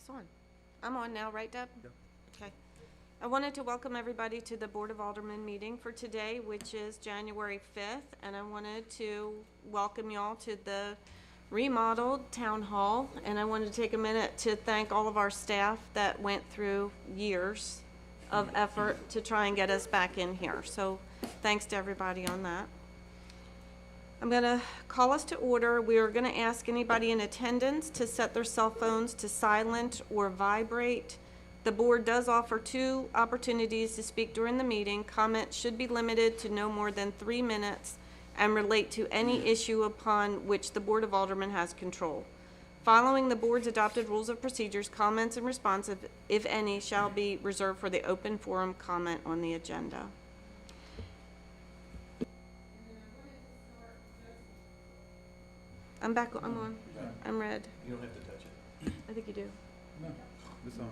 It's on. I'm on now, right, Deb? Yep. Okay. I wanted to welcome everybody to the Board of Aldermen meeting for today, which is January 5th, and I wanted to welcome y'all to the remodeled town hall, and I wanted to take a minute to thank all of our staff that went through years of effort to try and get us back in here. So thanks to everybody on that. I'm going to call us to order. We are going to ask anybody in attendance to set their cell phones to silent or vibrate. The board does offer 2 opportunities to speak during the meeting. Comments should be limited to no more than 3 minutes and relate to any issue upon which the Board of Aldermen has control. Following the board's adopted rules of procedures, comments and responses, if any, shall be reserved for the open forum comment on the agenda. I'm back. I'm on. I'm red. You don't have to touch it. I think you do. No, it's on.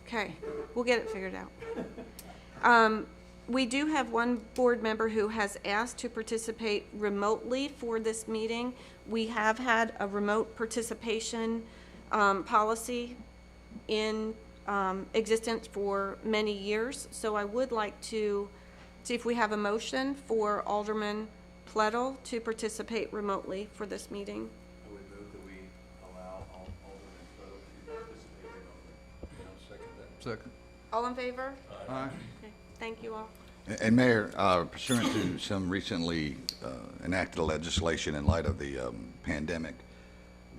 Okay, we'll get it figured out. We do have one board member who has asked to participate remotely for this meeting. We have had a remote participation policy in existence for many years. So I would like to see if we have a motion for Alderman Plettle to participate remotely for this meeting. I would move that we allow Alderman Plettle to participate remotely. I'll second that. Second. All in favor? Aye. Okay, thank you all. And Mayor, pursuant to some recently enacted legislation in light of the pandemic,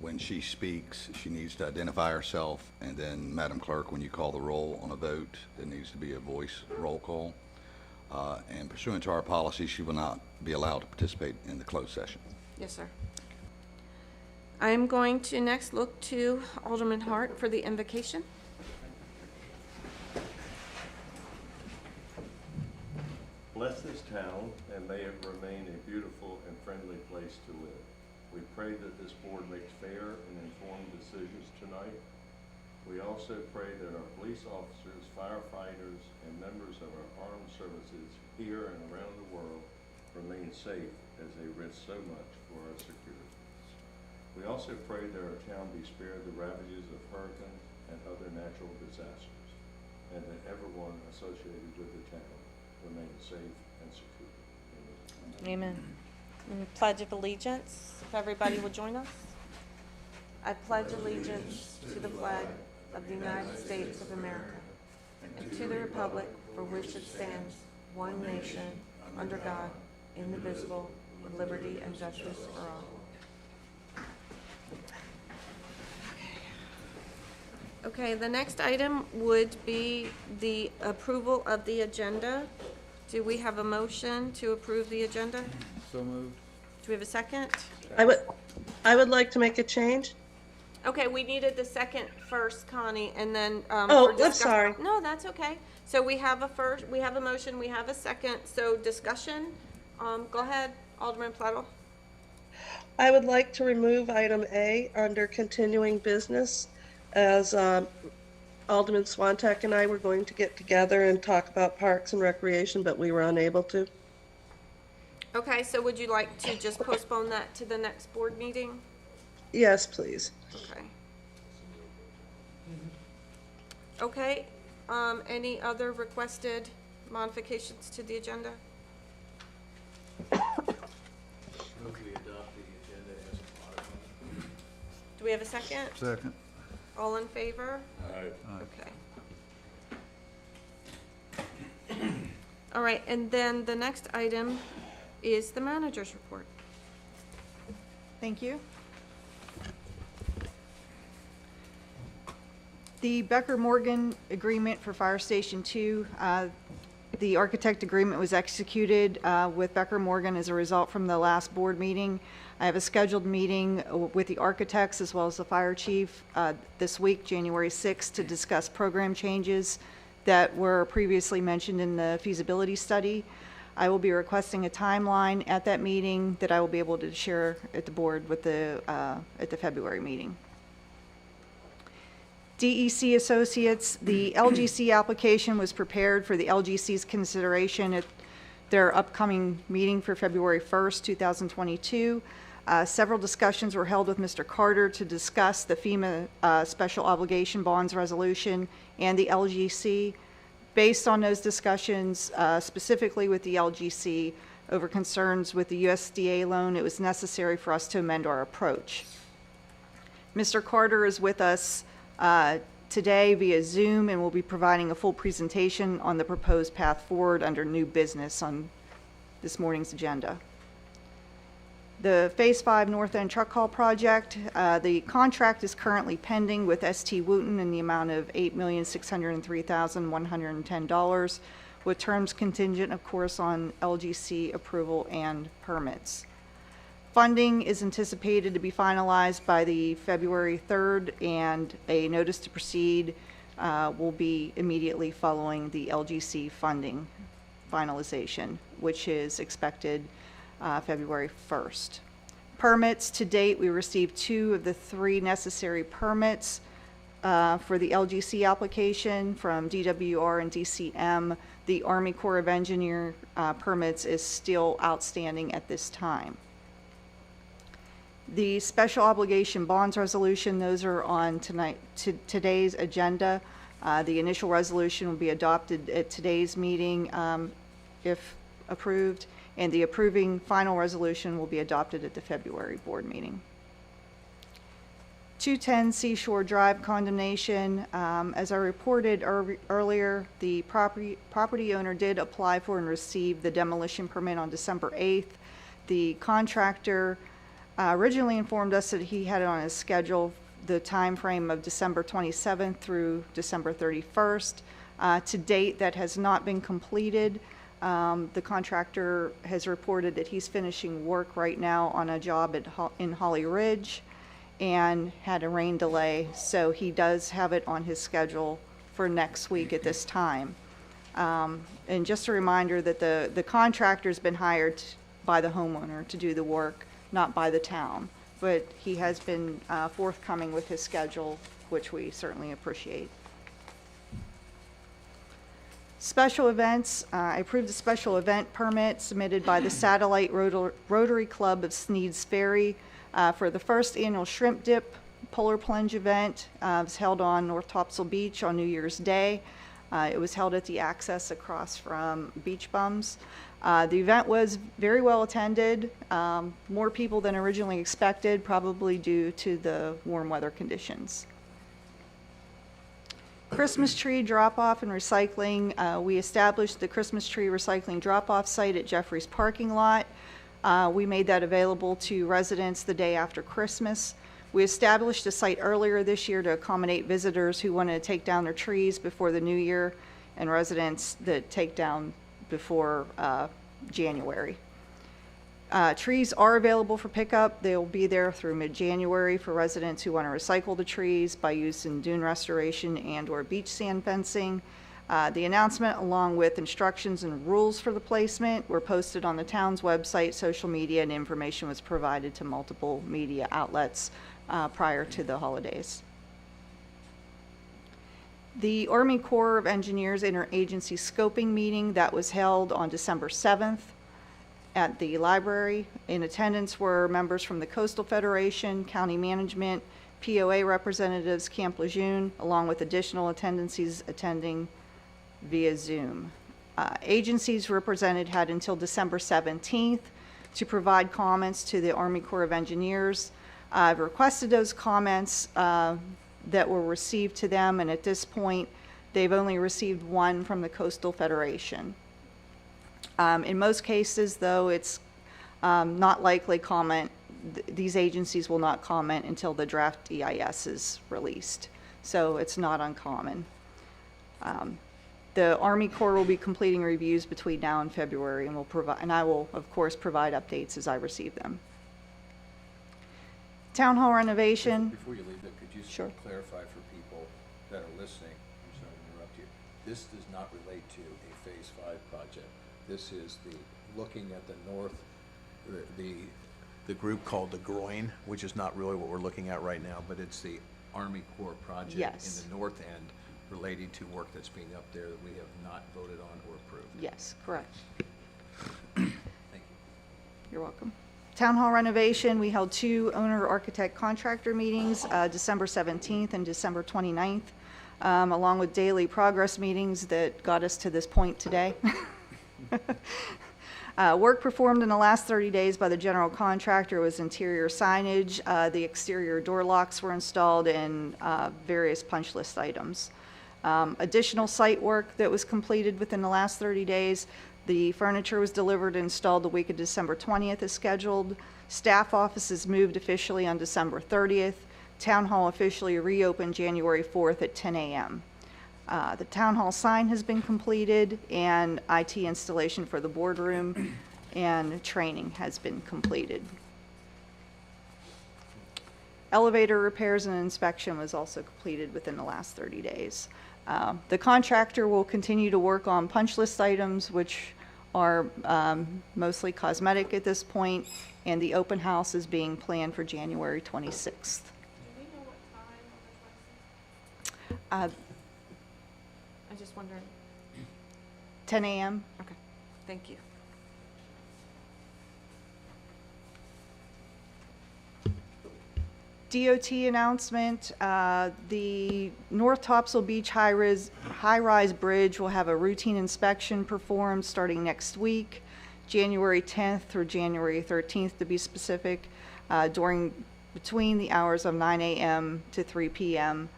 when she speaks, she needs to identify herself, and then, Madam Clerk, when you call the roll on a vote, it needs to be a voice roll call. And pursuant to our policy, she will not be allowed to participate in the closed session. Yes, sir. I'm going to next look to Alderman Hart for the invocation. Bless this town, and may it remain a beautiful and friendly place to live. We pray that this board makes fair and informed decisions tonight. We also pray that our police officers, firefighters, and members of our armed services here and around the world remain safe as they risk so much for our security. We also pray that our town be spared the ravages of hurricanes and other natural disasters, and that everyone associated with the town remain safe and secure. Amen. And Pledge of Allegiance, if everybody will join us. I pledge allegiance to the flag of the United States of America and to the republic for which it stands, one nation, under God, indivisible, with liberty and justice for all. Okay, the next item would be the approval of the agenda. Do we have a motion to approve the agenda? So moved. Do we have a second? I would like to make a change. Okay, we needed the second first, Connie, and then. Oh, for I'm sorry. No, that's okay. So we have a first, we have a motion, we have a second, so discussion. Go ahead, Alderman Plettle. I would like to remove item A under continuing business, as Alderman Swantek and I were going to get together and talk about parks and recreation, but we were unable to. Okay, so would you like to just postpone that to the next board meeting? Yes, please. Okay. Okay, any other requested modifications to the agenda? Move we adopt the agenda as modified. Do we have a second? Second. All in favor? Aye. Okay. All right, and then the next item is the manager's report. Thank you. The Becker-Morgan agreement for Fire Station 2, the architect agreement was executed with Becker-Morgan as a result from the last board meeting. I have a scheduled meeting with the architects as well as the fire chief this week, January 6th, to discuss program changes that were previously mentioned in the feasibility study. I will be requesting a timeline at that meeting that I will be able to share at the board with at the February meeting. DEC Associates, the LGC application was prepared for the LGC's consideration at their upcoming meeting for February 1st, 2022. Several discussions were held with Mr. Carter to discuss the FEMA Special Obligation Bonds Resolution and the LGC. Based on those discussions, specifically with the LGC, over concerns with the USDA loan, it was necessary for us to amend our approach. Mr. Carter is with us today via Zoom and will be providing a full presentation on the proposed path forward under new business on this morning's agenda. The Phase 5 North End Truck Haul Project, the contract is currently pending with ST Wooten in the amount of $8,603,110, with terms contingent, of course, on LGC approval and permits. Funding is anticipated to be finalized by the February 3rd, and a notice to proceed will be immediately following the LGC funding finalization, which is expected February 1st. Permits to date, we received 2 of the 3 necessary permits for the LGC application from DWR and DCM. The Army Corps of Engineer permits is still outstanding at this time. The special obligation bonds resolution, those are on today's agenda. The initial resolution will be adopted at today's meeting if approved, and the approving final resolution will be adopted at the February board meeting. 210 Seashore Drive condemnation. As I reported earlier, the property owner did apply for and receive the demolition permit on December 8th. The contractor originally informed us that he had it on his schedule the time frame of December 27th through December 31st. To date, that has not been completed. The contractor has reported that he's finishing work right now on a job in Holly Ridge and had a rain delay, so he does have it on his schedule for next week at this time. And just a reminder that the contractor's been hired by the homeowner to do the work, not by the town, but he has been forthcoming with his schedule, which we certainly appreciate. Special events, I approved a special event permit submitted by the Satellite Rotary Club of Sneed's Ferry for the first annual shrimp dip polar plunge event. It was held on North Topsail Beach on New Year's Day. It was held at the access across from Beach Bums. The event was very well attended, more people than originally expected, probably due to the warm weather conditions. Christmas tree drop-off and recycling. We established the Christmas tree recycling drop-off site at Jeffrey's parking lot. We made that available to residents the day after Christmas. We established a site earlier this year to accommodate visitors who wanted to take down their trees before the new year and residents that take down before January. Trees are available for pickup. They'll be there through mid-January for residents who want to recycle the trees by use in dune restoration and or beach sand fencing. The announcement, along with instructions and rules for the placement, were posted on the town's website, social media, and information was provided to multiple media outlets prior to the holidays. The Army Corps of Engineers Interagency Scoping Meeting that was held on December 7th at the library. In attendance were members from the Coastal Federation, County Management, POA representatives, Camp Lejeune, along with additional attendances attending via Zoom. Agencies represented had until December 17th to provide comments to the Army Corps of Engineers. I've requested those comments that were received to them, and at this point, they've only received one from the Coastal Federation. In most cases, though, it's not likely these agencies will not comment until the draft EIS is released, so it's not uncommon. The Army Corps will be completing reviews between now and February, and I will, of course, provide updates as I receive them. Town Hall renovation. Before you leave that, could you Sure. clarify for people that are listening, I'm sorry to interrupt you, this does not relate to a Phase 5 project. This is looking at the north, the group called the Groin, which is not really what we're looking at right now, but it's the Army Corps project Yes. in the north end relating to work that's being up there that we have not voted on or approved. Yes, correct. Thank you. You're welcome. Town Hall renovation, we held 2 owner-architect-contractor meetings, December 17th and December 29th, along with daily progress meetings that got us to this point today. Work performed in the last 30 days by the general contractor was interior signage, the exterior door locks were installed, and various punch list items. Additional site work that was completed within the last 30 days. The furniture was delivered and installed the week of December 20th as scheduled. Staff offices moved officially on December 30th. Town Hall officially reopened January 4th at 10 a.m. The Town Hall sign has been completed, and IT installation for the boardroom and training has been completed. Elevator repairs and inspection was also completed within the last 30 days. The contractor will continue to work on punch list items, which are mostly cosmetic at this point, and the open house is being planned for January 26th. Do we know what time on the 26th? I'm just wondering. 10 a.m. Okay, thank you. DOT announcement, the North Topsail Beach high-rise bridge will have a routine inspection performed starting next week, January 10th through January 13th to be specific, between the hours of 9 a.m. to 3 p.m.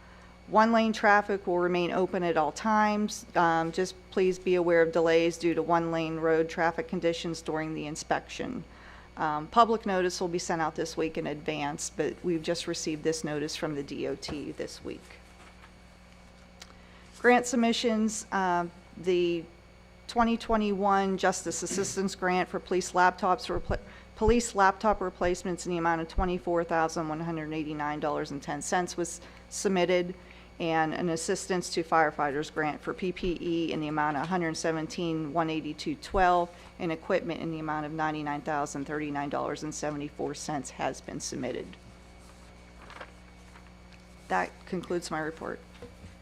One-lane traffic will remain open at all times. Just please be aware of delays due to one-lane road traffic conditions during the inspection. Public notice will be sent out this week in advance, but we've just received this notice from the DOT this week. Grant submissions, the 2021 Justice Assistance Grant for police laptop replacements in the amount of $24,189.10 was submitted, and an assistance to firefighters grant for PPE in the amount of $117,182.12, and equipment in the amount of $99,039.74 has been submitted. That concludes my report.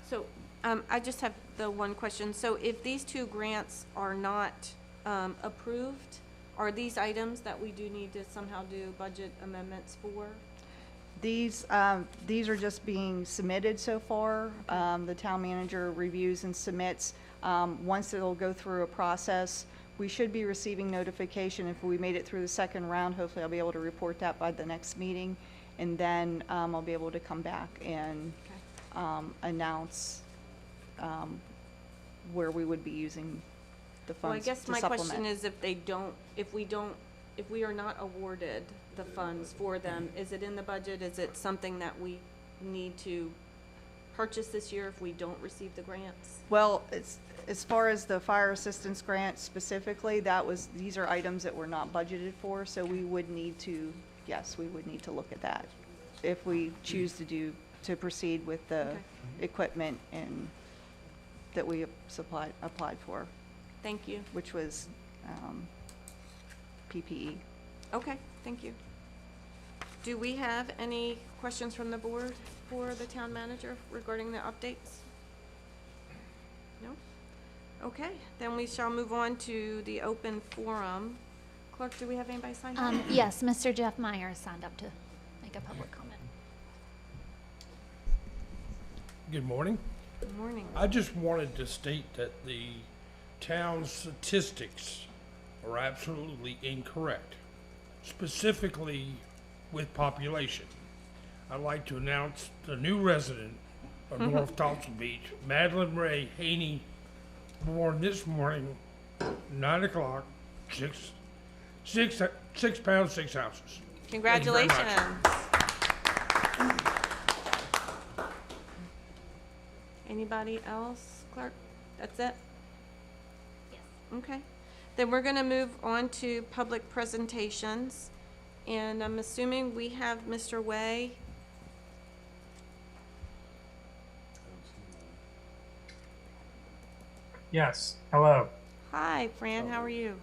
So, I just have the one question. So if these 2 grants are not approved, are these items that we do need to somehow do budget amendments for? These are just being submitted so far. The town manager reviews and submits. Once it'll go through a process, we should be receiving notification if we made it through the second round. Hopefully I'll be able to report that by the next meeting, and then I'll be able to come back and announce where we would be using the Well, I funds guess to my supplement. question is if we are not awarded the funds for them, is it in the budget? Is it something that we need to purchase this year if we don't receive the grants? Well, as far as the fire assistance grant specifically, these are items that were not budgeted for, so we would need to, yes, we would need to look at that if we choose to proceed with the Okay. equipment that we applied for, Thank you. which was PPE. Okay, thank you. Do we have any questions from the board for the town manager regarding the updates? No? Okay, then we shall move on to the open forum. Clerk, do we have anybody signed up? Yes, Mr. Jeff Meyer signed up to make a public comment. Good morning. Good morning. I just wanted to state that the town's statistics are absolutely incorrect, specifically with population. I'd like to announce the new resident of North Topsail Beach, Madeline Ray Haney, born this morning, 9 o'clock, 6 pounds, 6 ounces. Congratulations. Anybody else, Clerk? That's it? Yes. Okay. Then we're gonna move on to public presentations. And I'm assuming we have Mr. Way. Yes, hello. Hi, Fran, how are you?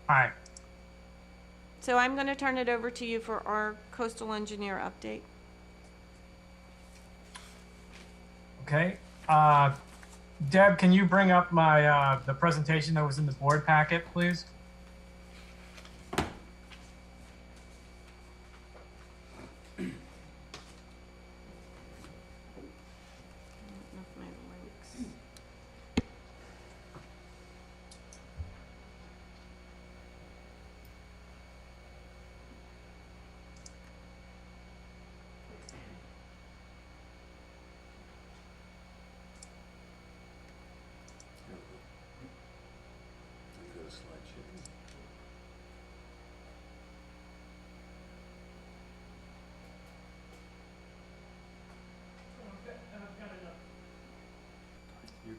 Hi. So I'm gonna turn it over to you for our coastal engineer update. Okay. Deb, can you bring up my the presentation that was in the board packet, please?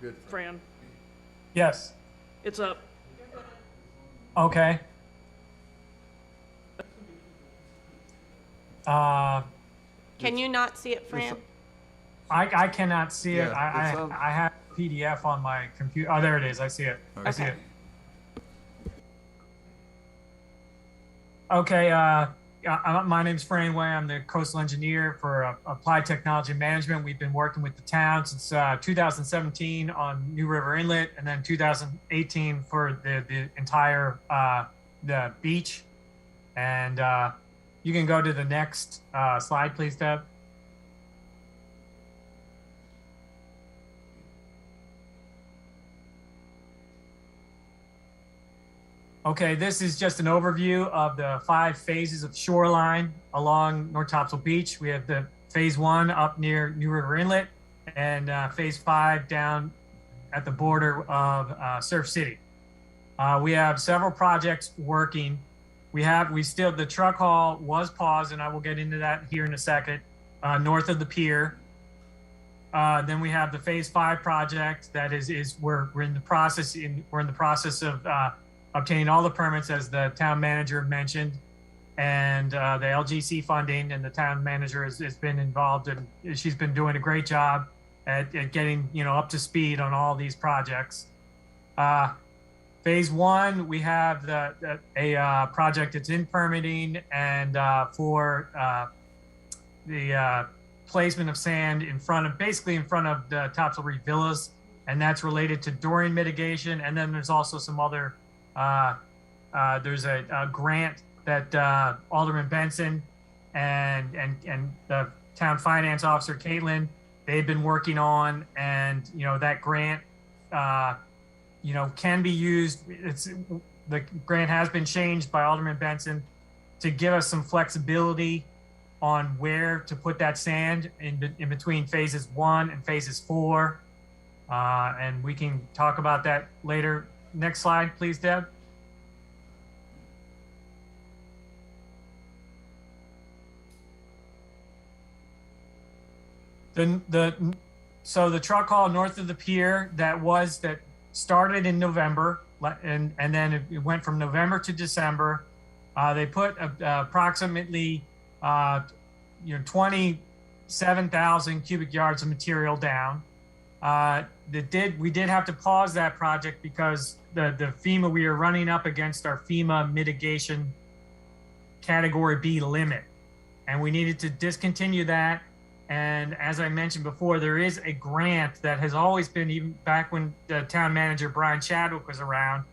good. Fran, Yes. it's up. Okay. Can you not see it, Fran? I cannot see it. Yeah, it's on- I have PDF on my computer. Oh, there it is. I see it. I see it. Okay. My name's Fran Way. I'm the coastal engineer for Applied Technology Management. We've been working with the town since 2017 on New River Inlet, and then 2018 for the entire the beach. And you can go to the next slide, please, Deb. Okay, this is just an overview of the 5 phases of Shoreline along North Topsail Beach. We have the phase 1 up near New River Inlet, and phase 5 down at the border of Surf City. We have several projects working. The truck haul was paused, and I will get into that here in a second, north of the pier. Then we have the phase 5 project that we're in the process of obtaining all the permits, as the town manager mentioned, and the LGC funding, and the town manager has been involved, and she's been doing a great job at getting up to speed on all these projects. Phase 1, we have a project that's in permitting, and for the placement of sand basically in front of the Topsail Reef Villas, and that's related to Dorian mitigation. And then there's also some other there's a grant that Alderman Benson and the town finance officer Caitlin, they've been working on, and that grant can be used. The grant has been changed by Alderman Benson to give us some flexibility on where to put that sand in between phases 1 and phases 4, and we can talk about that later. Next slide, please, Deb. So the truck haul north of the pier that started in November, and then it went from November to December. They put approximately 27,000 cubic yards of material down. We did have to pause that project because the FEMA, we are running up against our FEMA mitigation category B limit, and we needed to discontinue that. And as I mentioned before, there is a grant that has always been, even back when the town manager Brian Chadwick was around,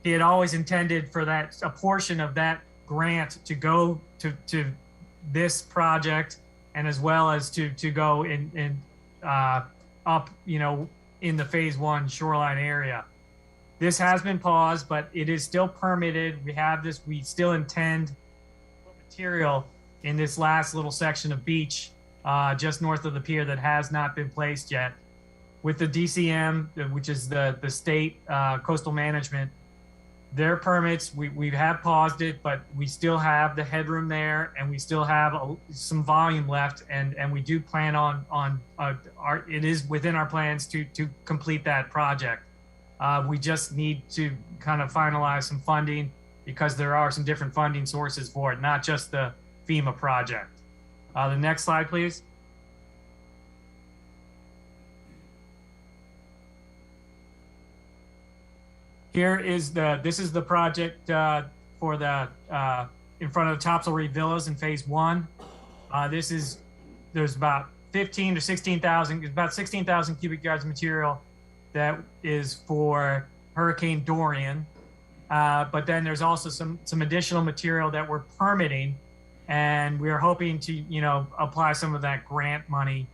he had always intended for a portion of that grant to go to this project, and as well as to go up in the phase 1 Shoreline area. This has been paused, but it is still permitted. We still intend to put material in this last little section of beach just north of the pier that has not been placed yet. With the DCM, which is the state coastal management, their permits, we have paused it, but we still have the headroom there, and we still have some volume left, and we do plan on it is within our plans to complete that project. We just need to kind of finalize some funding, because there are some different funding sources for it, not just the FEMA project. The next slide, please. This is the project for the in front of the Topsail Reef Villas in phase 1. There's about 15 to 16,000, about 16,000 cubic yards of material that is for Hurricane Dorian. But then there's also some additional material that we're permitting, and we are hoping to, apply some of that grant money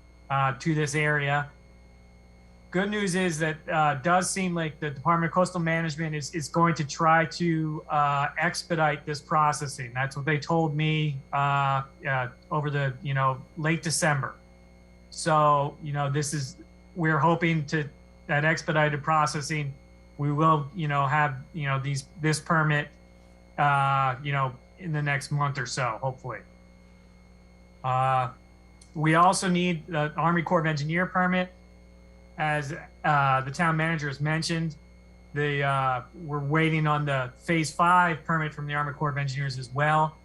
to this area. Good news is that does seem like the Department of Coastal Management is going to try to expedite this processing. That's what they told me over the late December. So we're hoping that expedited processing. We will have this permit in the next month or so, hopefully. We also need the Army Corps of Engineer permit. as the town manager has mentioned, we're waiting on the Phase 5 permit from the Army Corps of Engineers as well.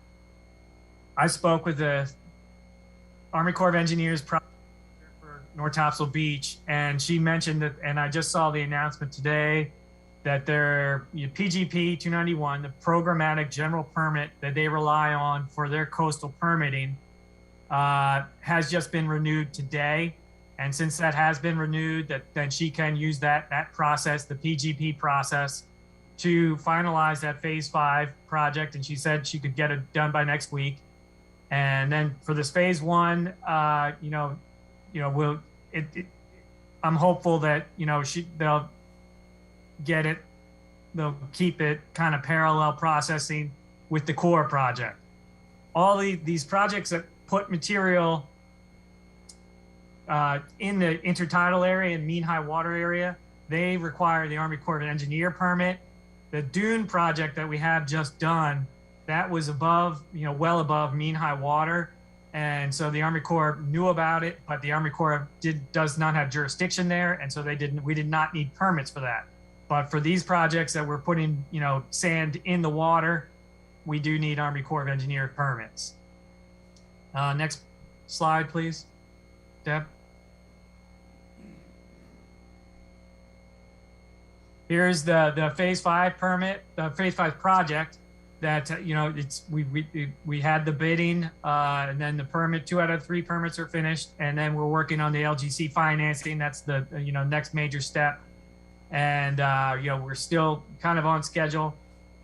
I spoke with the Army Corps of Engineers for North Topsail Beach, and she mentioned that, and I just saw the announcement today, that their PGP 291, the programmatic general permit that they rely on for their coastal permitting, has just been renewed today. And since that has been renewed, then she can use that process, the PGP process, to finalize that Phase 5 project. And she said she could get it done by next week. And then for this Phase 1, I'm hopeful that they'll get it, they'll keep it kind of parallel processing with the core project. All these projects that put material in the intertidal area and mean high water area, they require the Army Corps of Engineer permit. The dune project that we have just done, that was above, well above mean high water. And so the Army Corps knew about it, but the Army Corps does not have jurisdiction there. And so we did not need permits for that. But for these projects that we're putting, sand in the water, we do need Army Corps of Engineer permits. Next slide, please, Deb. Here's the Phase 5 permit, the Phase 5 project that, we had the bidding, and then the permit, 2 out of 3 permits are finished. And then we're working on the LGC financing. That's the, next major step. And, we're still kind of on schedule.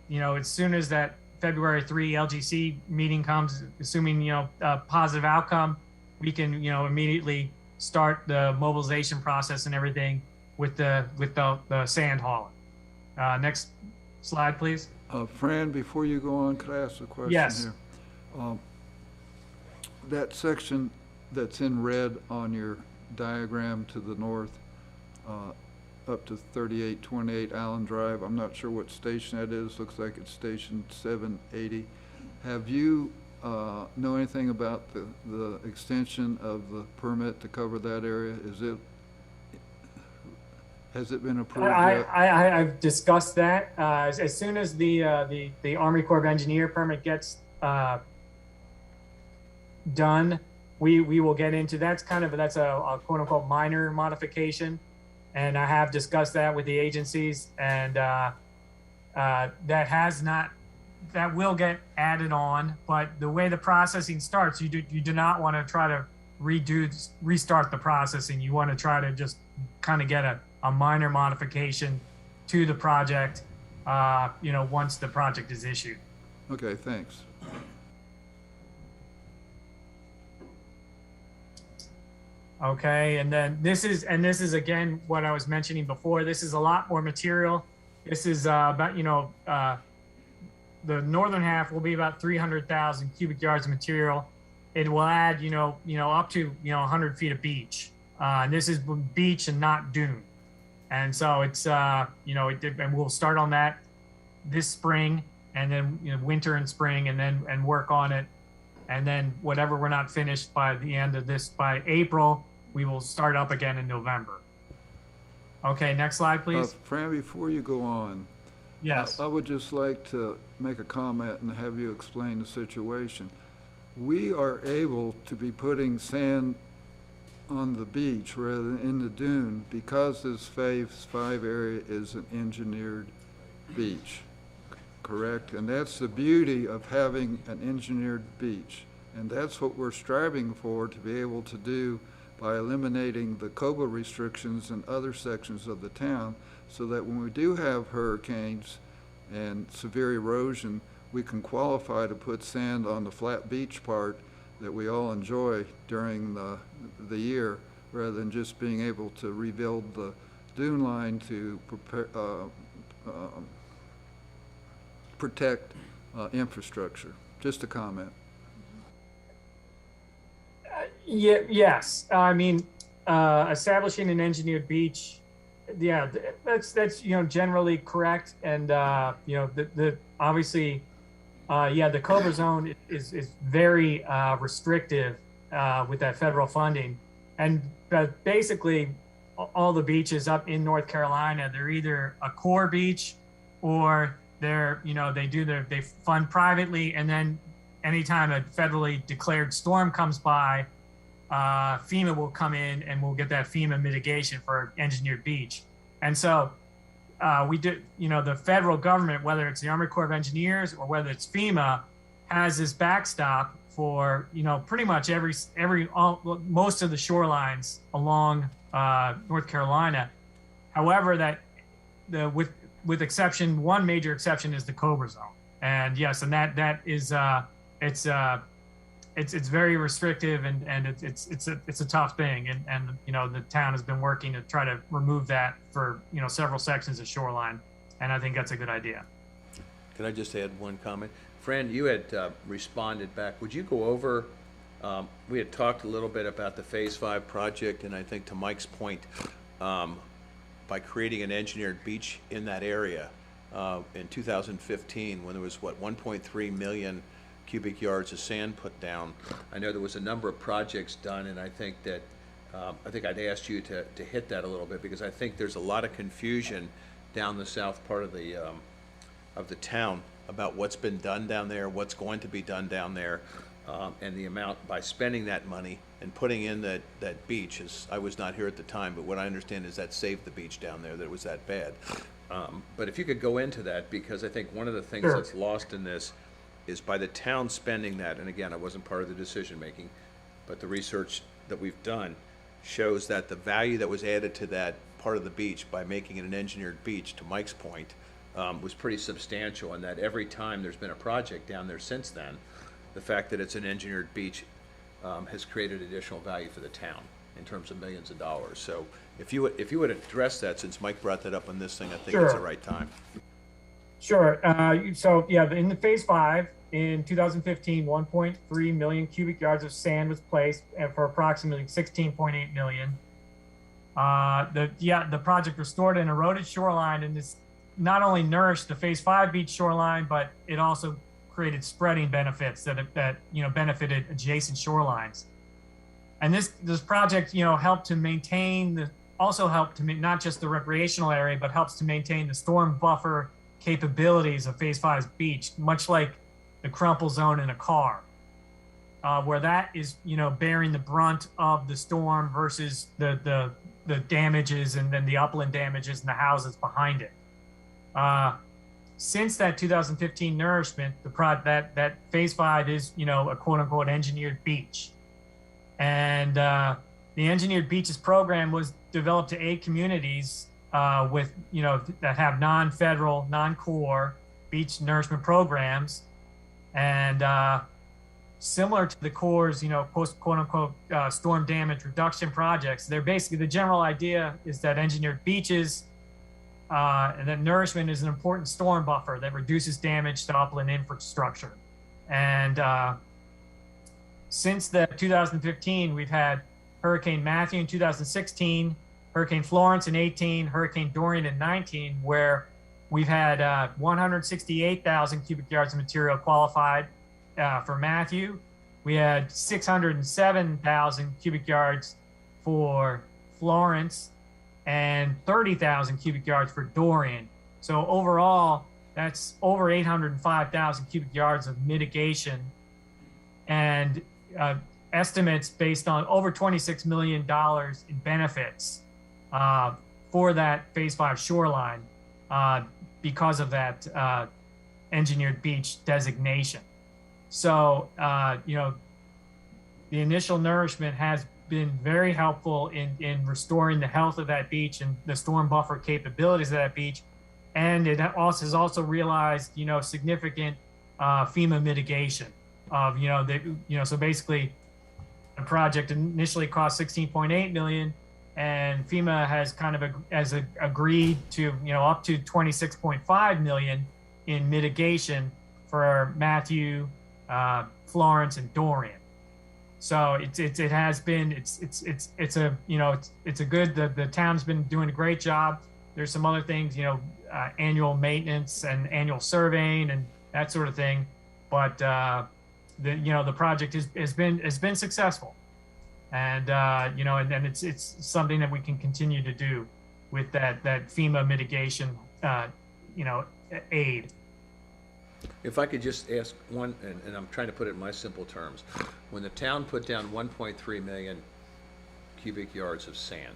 As soon as that February 3 LGC meeting comes, assuming, a positive outcome, we can, immediately start the mobilization process and everything with the sand hauling. Next slide, please. Fran, before you go on, could I ask a question Yes. here? That section that's in red on your diagram to the north, up to 3828 Allen Drive, I'm not sure what station that is. Looks like it's station 780. Have you know anything about the extension of the permit to cover that area? Has it been approved yet? I've discussed that. As soon as the Army Corps of Engineer permit gets done, we will get into that's a quote unquote minor modification, and I have discussed that with the agencies, and that will get added on. But the way the processing starts, you do not want to try to restart the processing. You want to try to just kind of get a minor modification to the project, once the project is issued. Okay, thanks. Okay, and then this is again what I was mentioning before. This is a lot more material. This is about, the northern half will be about 300,000 cubic yards of material. It will add, up to 100 feet of beach. And this is beach and not dune. And so it's, and we'll start on that this spring, and then winter and spring, and work on it. And then whatever we're not finished by the end of this, by April, we will start up again in November. Okay, next slide, please. Fran, before you go on, yes, I would just like to make a comment and have you explain the situation. We are able to be putting sand on the beach rather than in the dune because this Phase 5 area is an engineered beach, correct? And that's the beauty of having an engineered beach. And that's what we're striving for, to be able to do by eliminating the COBA restrictions in other sections of the town, so that when we do have hurricanes and severe erosion, we can qualify to put sand on the flat beach part that we all enjoy during the year, rather than just being able to rebuild the dune line to protect infrastructure. Just a comment. Yes. I mean, establishing an engineered beach, yeah, that's generally correct. And obviously, the COBRA zone is very restrictive with that federal funding. But basically, all the beaches up in North Carolina, they're either a core beach or they're, they fund privately, and then anytime a federally declared storm comes by, FEMA will come in and we'll get that FEMA mitigation for engineered beach. And so we do, the federal government, whether it's the Army Corps of Engineers or whether it's FEMA, has this backstop for, pretty much most of the shorelines along North Carolina. However, with exception, one major exception is the Cobra Zone. And yes, and that is it's very restrictive, and it's a tough thing, and the town has been working to try to remove that for several sections of shoreline, and I think that's a good idea. Can I just add one comment? Fran, you had responded back. Would you go over, we had talked a little bit about the Phase 5 project, and I think to Mike's point, by creating an engineered beach in that area in 2015, when there was, 1.3 million cubic yards of sand put down. I know there was a number of projects done, and I think that I think I'd asked you to hit that a little bit, because I think there's a lot of confusion down the south part of the town about what's been done down there, what's going to be done down there, and the amount by spending that money and putting in that beach. I was not here at the time, but what I understand is that saved the beach down there, that it was that bad. But if you could go into that, because I think one of the things Sure. that's lost in this is by the town spending that, and again, I wasn't part of the decision making, but the research that we've done shows that the value that was added to that part of the beach by making it an engineered beach, to Mike's point, was pretty substantial, and that every time there's been a project down there since then, the fact that it's an engineered beach has created additional value for the town in terms of millions of dollars. So if you would address that, since Mike brought that up on this thing, I think it's the right time. Sure. So yeah, in the Phase 5 in 2015, 1.3 million cubic yards of sand was placed for approximately 16.8 million. The project restored an eroded shoreline, and this not only nourished the Phase 5 beach shoreline, but it also created spreading benefits that benefited adjacent shorelines. And this project helped to maintain not just the recreational area, but helps to maintain the storm buffer capabilities of Phase 5's beach, much like the crumple zone in a car, where that is bearing the brunt of the storm versus the damages and then the upland damages and the houses behind it. Since that 2015 nourishment, that Phase 5 is a quote unquote engineered beach, and the engineered beaches program was developed to aid communities with that have non-federal, non-core beach nourishment programs, and similar to the Corps' post quote unquote storm damage reduction projects. They're basically, the general idea is that engineered beaches and that nourishment is an important storm buffer that reduces damage to upland infrastructure. And since the 2015, we've had Hurricane Matthew in 2016, Hurricane Florence in 18, Hurricane Dorian in 19, where we've had 168,000 cubic yards of material qualified for Matthew. We had 607,000 cubic yards for Florence and 30,000 cubic yards for Dorian. So overall, that's over 805,000 cubic yards of mitigation, and estimates based on over $26 million in benefits for that Phase 5 shoreline because of that engineered beach designation. So, the initial nourishment has been very helpful in restoring the health of that beach and the storm buffer capabilities of that beach. And it also has also realized, significant FEMA mitigation of, so basically the project initially cost 16.8 million, and FEMA has agreed to, up to 26.5 million in mitigation for Matthew, Florence, and Dorian. So the town's been doing a great job. There's some other things, annual maintenance and annual surveying and that sort of thing. But the project has been successful. And, and it's something that we can continue to do with that FEMA mitigation, aid. If I could just ask one, and I'm trying to put it in my simple terms. When the town put down 1.3 million cubic yards of sand,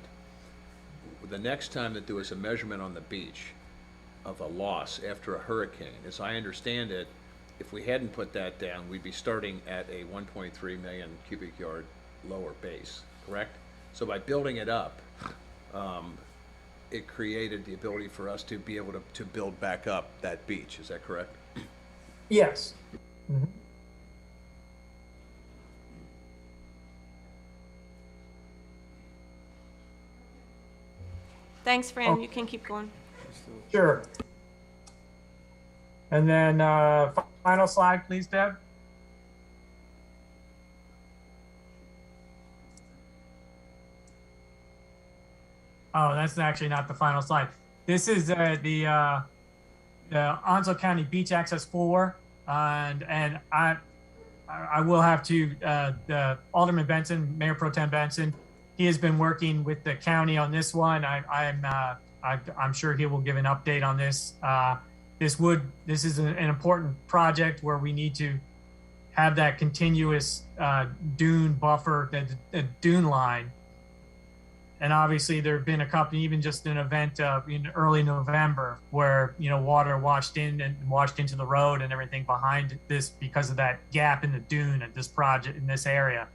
the next time that there was a measurement on the beach of a loss after a hurricane, as I understand it, if we hadn't put that down, we'd be starting at a 1.3 million cubic yard lower base, correct? So by building it up, it created the ability for us to be able to build back up that beach. Is that correct? Yes. Mm-hmm. Thanks, Fran. You can keep going. Sure. And then final slide, please, Deb. Oh, that's actually not the final slide. This is the Onslow County Beach Access 4, and I will have to the Alderman Benson, Mayor Pro Tem Benson. He has been working with the county on this one. I'm sure he will give an update on this. This is an important project where we need to have that continuous dune buffer, the dune line. And obviously there have been a couple, even just an event in early November where, water washed in and washed into the road and everything behind this because of that gap in the dune at this project in this area.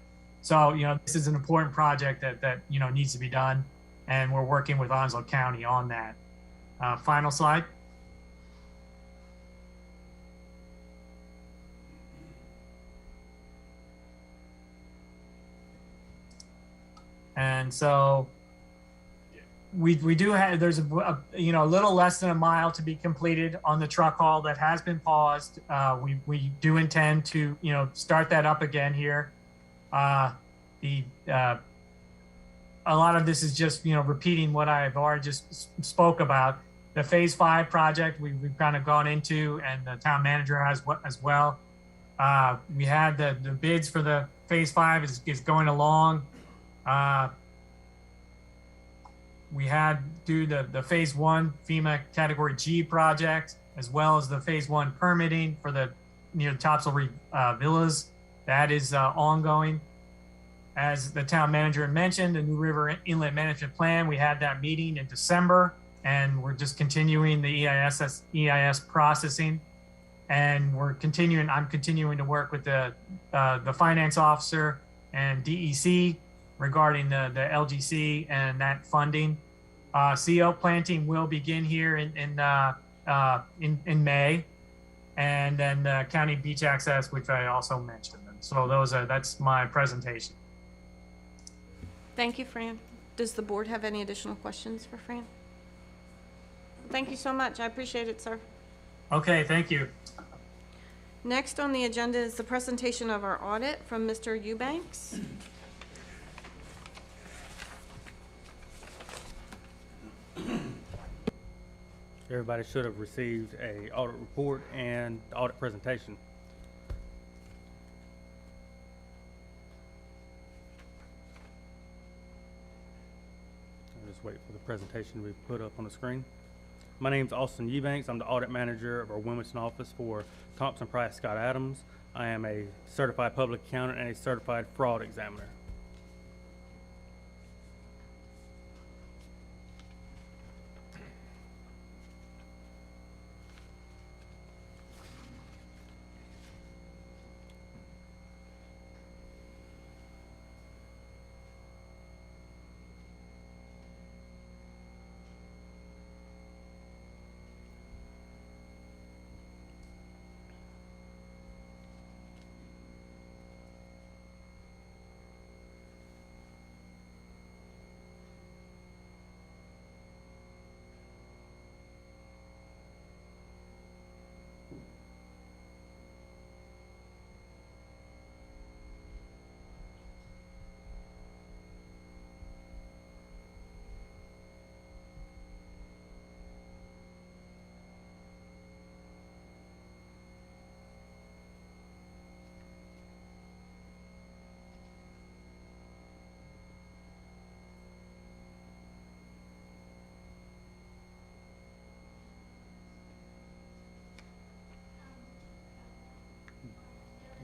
So, this is an important project that needs to be done. And we're working with Onslow County on that. Final slide. And so we do have, there's a little less than a mile to be completed on the truck haul that has been paused. We do intend to, start that up again here. A lot of this is just, repeating what I've already just spoke about. The Phase 5 project we've kind of gone into, and the town manager has as well. We had the bids for the Phase 5 is going along. We had the Phase 1 FEMA Category G project, as well as the Phase 1 permitting for the Topsail villas. That is ongoing. As the town manager mentioned, the New River Inlet Management Plan, we had that meeting in December, and we're just continuing the EIS processing. And I'm continuing to work with the finance officer and DEC regarding the LGC and that funding. CO planting will begin here in May, and then county beach access, which I also mentioned. And so that's my presentation. Thank you, Fran. Does the board have any additional questions for Fran? Thank you so much. I appreciate it, sir. Okay, thank you. Next on the agenda is the presentation of our audit from Mr. Eubanks. Everybody should have received a audit report and audit presentation. I'll just wait for the presentation to be put up on the screen. My name is Austin Eubanks. I'm the audit manager of our Wilmington office for Thompson Price Scott Adams. I am a certified public accountant and a certified fraud examiner.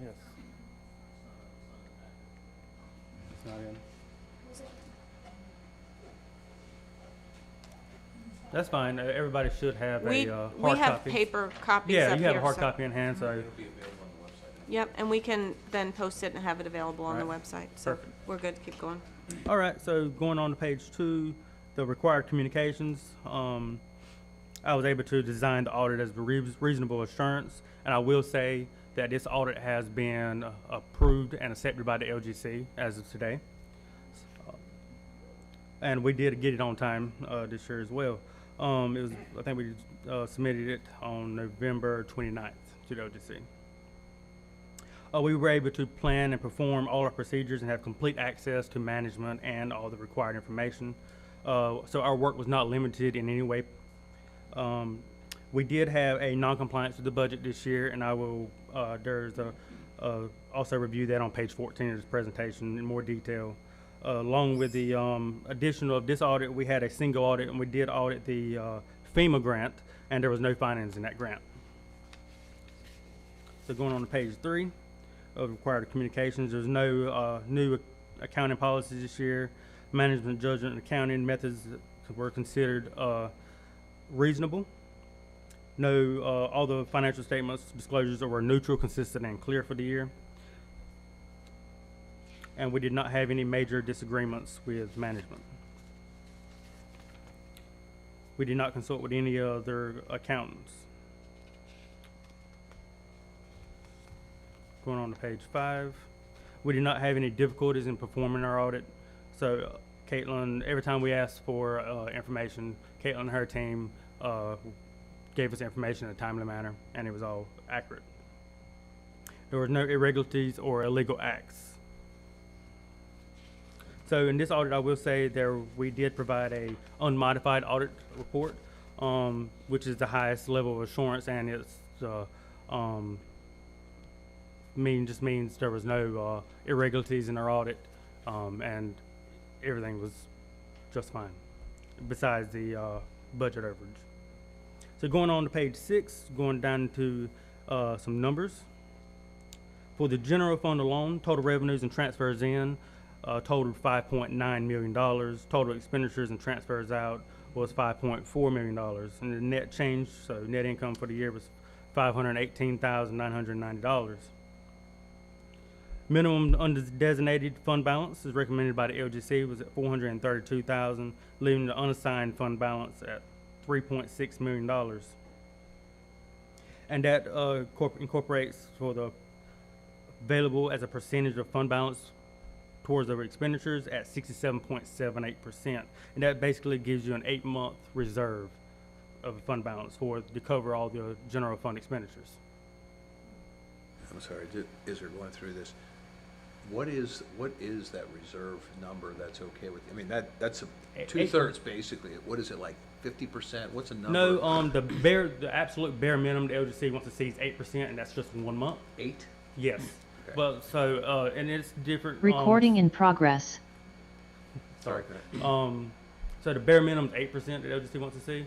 Yes. It's not in. That's fine. Everybody should have We a hard we have copy. paper copies Yeah, up you have a here, hard so- copy in hand, so It'll be available on the website. Yep, and we can then post it and have it available on the Right. website. So Perfect. we're good to keep going. all right. So going on to page 2, the required communications. I was able to design the audit as a reasonable assurance, and I will say that this audit has been approved and accepted by the LGC as of today. And we did get it on time this year as well. It was, I think we submitted it on November 29th to the LGC. We were able to plan and perform all our procedures and have complete access to management and all the required information. So our work was not limited in any way. We did have a non-compliance with the budget this year, and I will, there's also review that on page 14 of this presentation in more detail. Along with the additional of this audit, we had a single audit, and we did audit the FEMA grant, and there was no findings in that grant. So going on to page 3 of required communications, there's no new accounting policies this year. Management, judgment, and accounting methods were considered reasonable. No, all the financial statements disclosures were neutral, consistent, and clear for the year. And we did not have any major disagreements with management. We did not consult with any other accountants. Going on to page 5, we did not have any difficulties in performing our audit. So Caitlin, every time we asked for information, Caitlin and her team gave us information in a timely manner, and it was all accurate. There were no irregularities or illegal acts. So in this audit, I will say we did provide a unmodified audit report, which is the highest level of assurance, and it's just means there was no irregularities in our audit, and everything was just fine, besides the budget overage. So going on to page 6, going down to some numbers. For the general fund alone, total revenues and transfers in totaled $5.9 million. Total expenditures and transfers out was $5.4 million. And the net change, so net income for the year was $518,990. Minimum undesignated fund balance as recommended by the LGC was at $432,000, leaving the unassigned fund balance at $3.6 million. And that incorporates for the available as a percentage of fund balance towards the expenditures at 67.78%. And that basically gives you an 8-month reserve of fund balance to cover all the general fund expenditures. I'm sorry, as we're going through this, what is that reserve number that's okay with, I mean, that's 2/3 basically. What is it, like 50%? What's a number? No, the absolute bare minimum the LGC wants to see is 8%, and that's just 1 month. 8? Yes. Okay. But so, and it's different. Recording in progress. Sorry. So the bare minimum is 8% that LGC wants to see,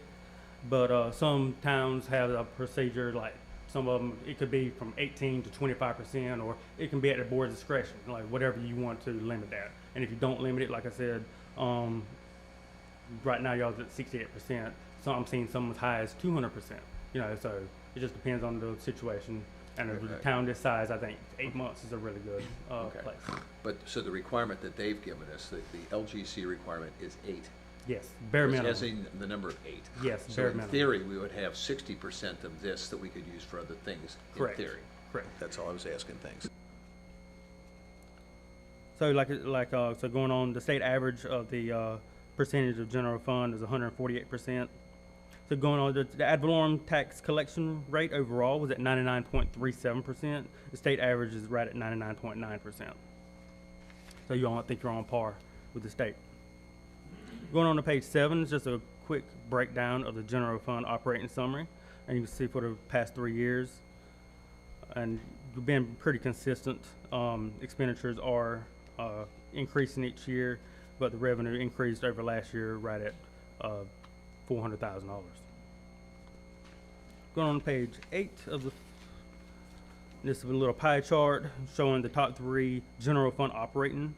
but some towns have a procedure, like some of them, it could be from 18 to 25%, or it can be at the board's discretion, like whatever you want to limit that. And if you don't limit it, like I said, right now y'all's at 68%. So I'm seeing some as high as 200%. You know, so it just depends on the situation. And if the town this size, I think 8 months is a really good place. But, so the requirement that they've given us, the LGC requirement is 8. Yes, bare minimum. As in the number of 8. Yes, so bare in minimum. theory, we would have 60% of this that we could use for other things, Correct. in theory. Correct. That's all I was asking, thanks. So so going on, the state average of the percentage of general fund is 148%. So going on, the ad valorem tax collection rate overall was at 99.37%. The state average is right at 99.9%. So I think you're on par with the state. Going on to page 7 is just a quick breakdown of the general fund operating summary. And you can see for the past 3 years, and we've been pretty consistent. Expenditures are increasing each year, but the revenue increased over last year right at $400,000. Going on to page 8 of the This is a little pie chart showing the top 3 general fund operating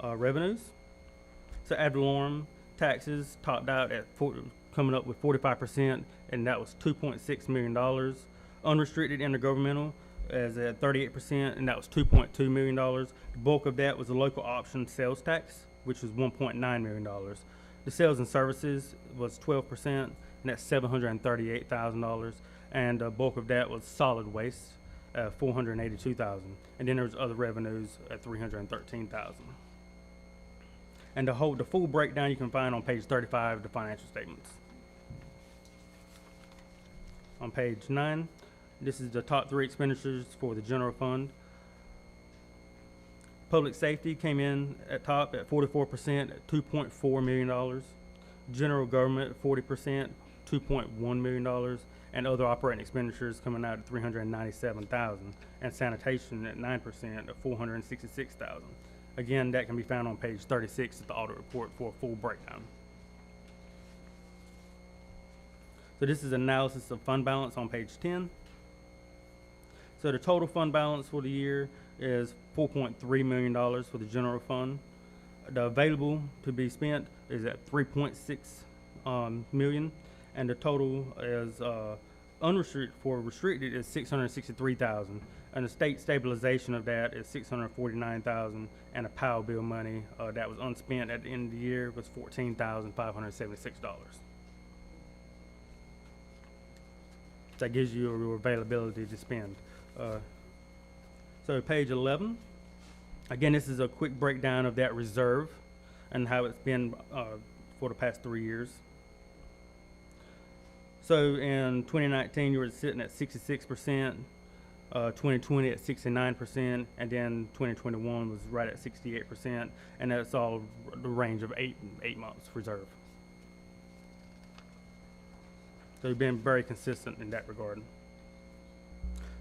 revenues. So ad valorem taxes topped out at coming up with 45%, and that was $2.6 million. Unrestricted intergovernmental is at 38%, and that was $2.2 million. The bulk of that was the local option sales tax, which was $1.9 million. The sales and services was 12%, and that's $738,000. And the bulk of that was solid waste, $482,000. And then there was other revenues at $313,000. And the full breakdown you can find on page 35 of the financial statements. On page 9, this is the top 3 expenditures for the general fund. Public safety came in at top at 44% at $2.4 million. General government at 40%, $2.1 million. And other operating expenditures coming out at $397,000. And sanitation at 9% at $466,000. Again, that can be found on page 36 of the audit report for a full breakdown. So this is analysis of fund balance on page 10. So the total fund balance for the year is $4.3 million for the general fund. The available to be spent is at $3.6 million, and the total is restricted is $663,000, and the state stabilization of that is $649,000, and the POW bill money that was unspent at the end of the year was $14,576. That gives you your availability to spend. So page 11, again, this is a quick breakdown of that reserve and how it's been for the past 3 years. So in 2019, you were sitting at 66%, 2020 at 69%, and then 2021 was right at 68%, and that's all the range of eight months reserve. So you've been very consistent in that regard.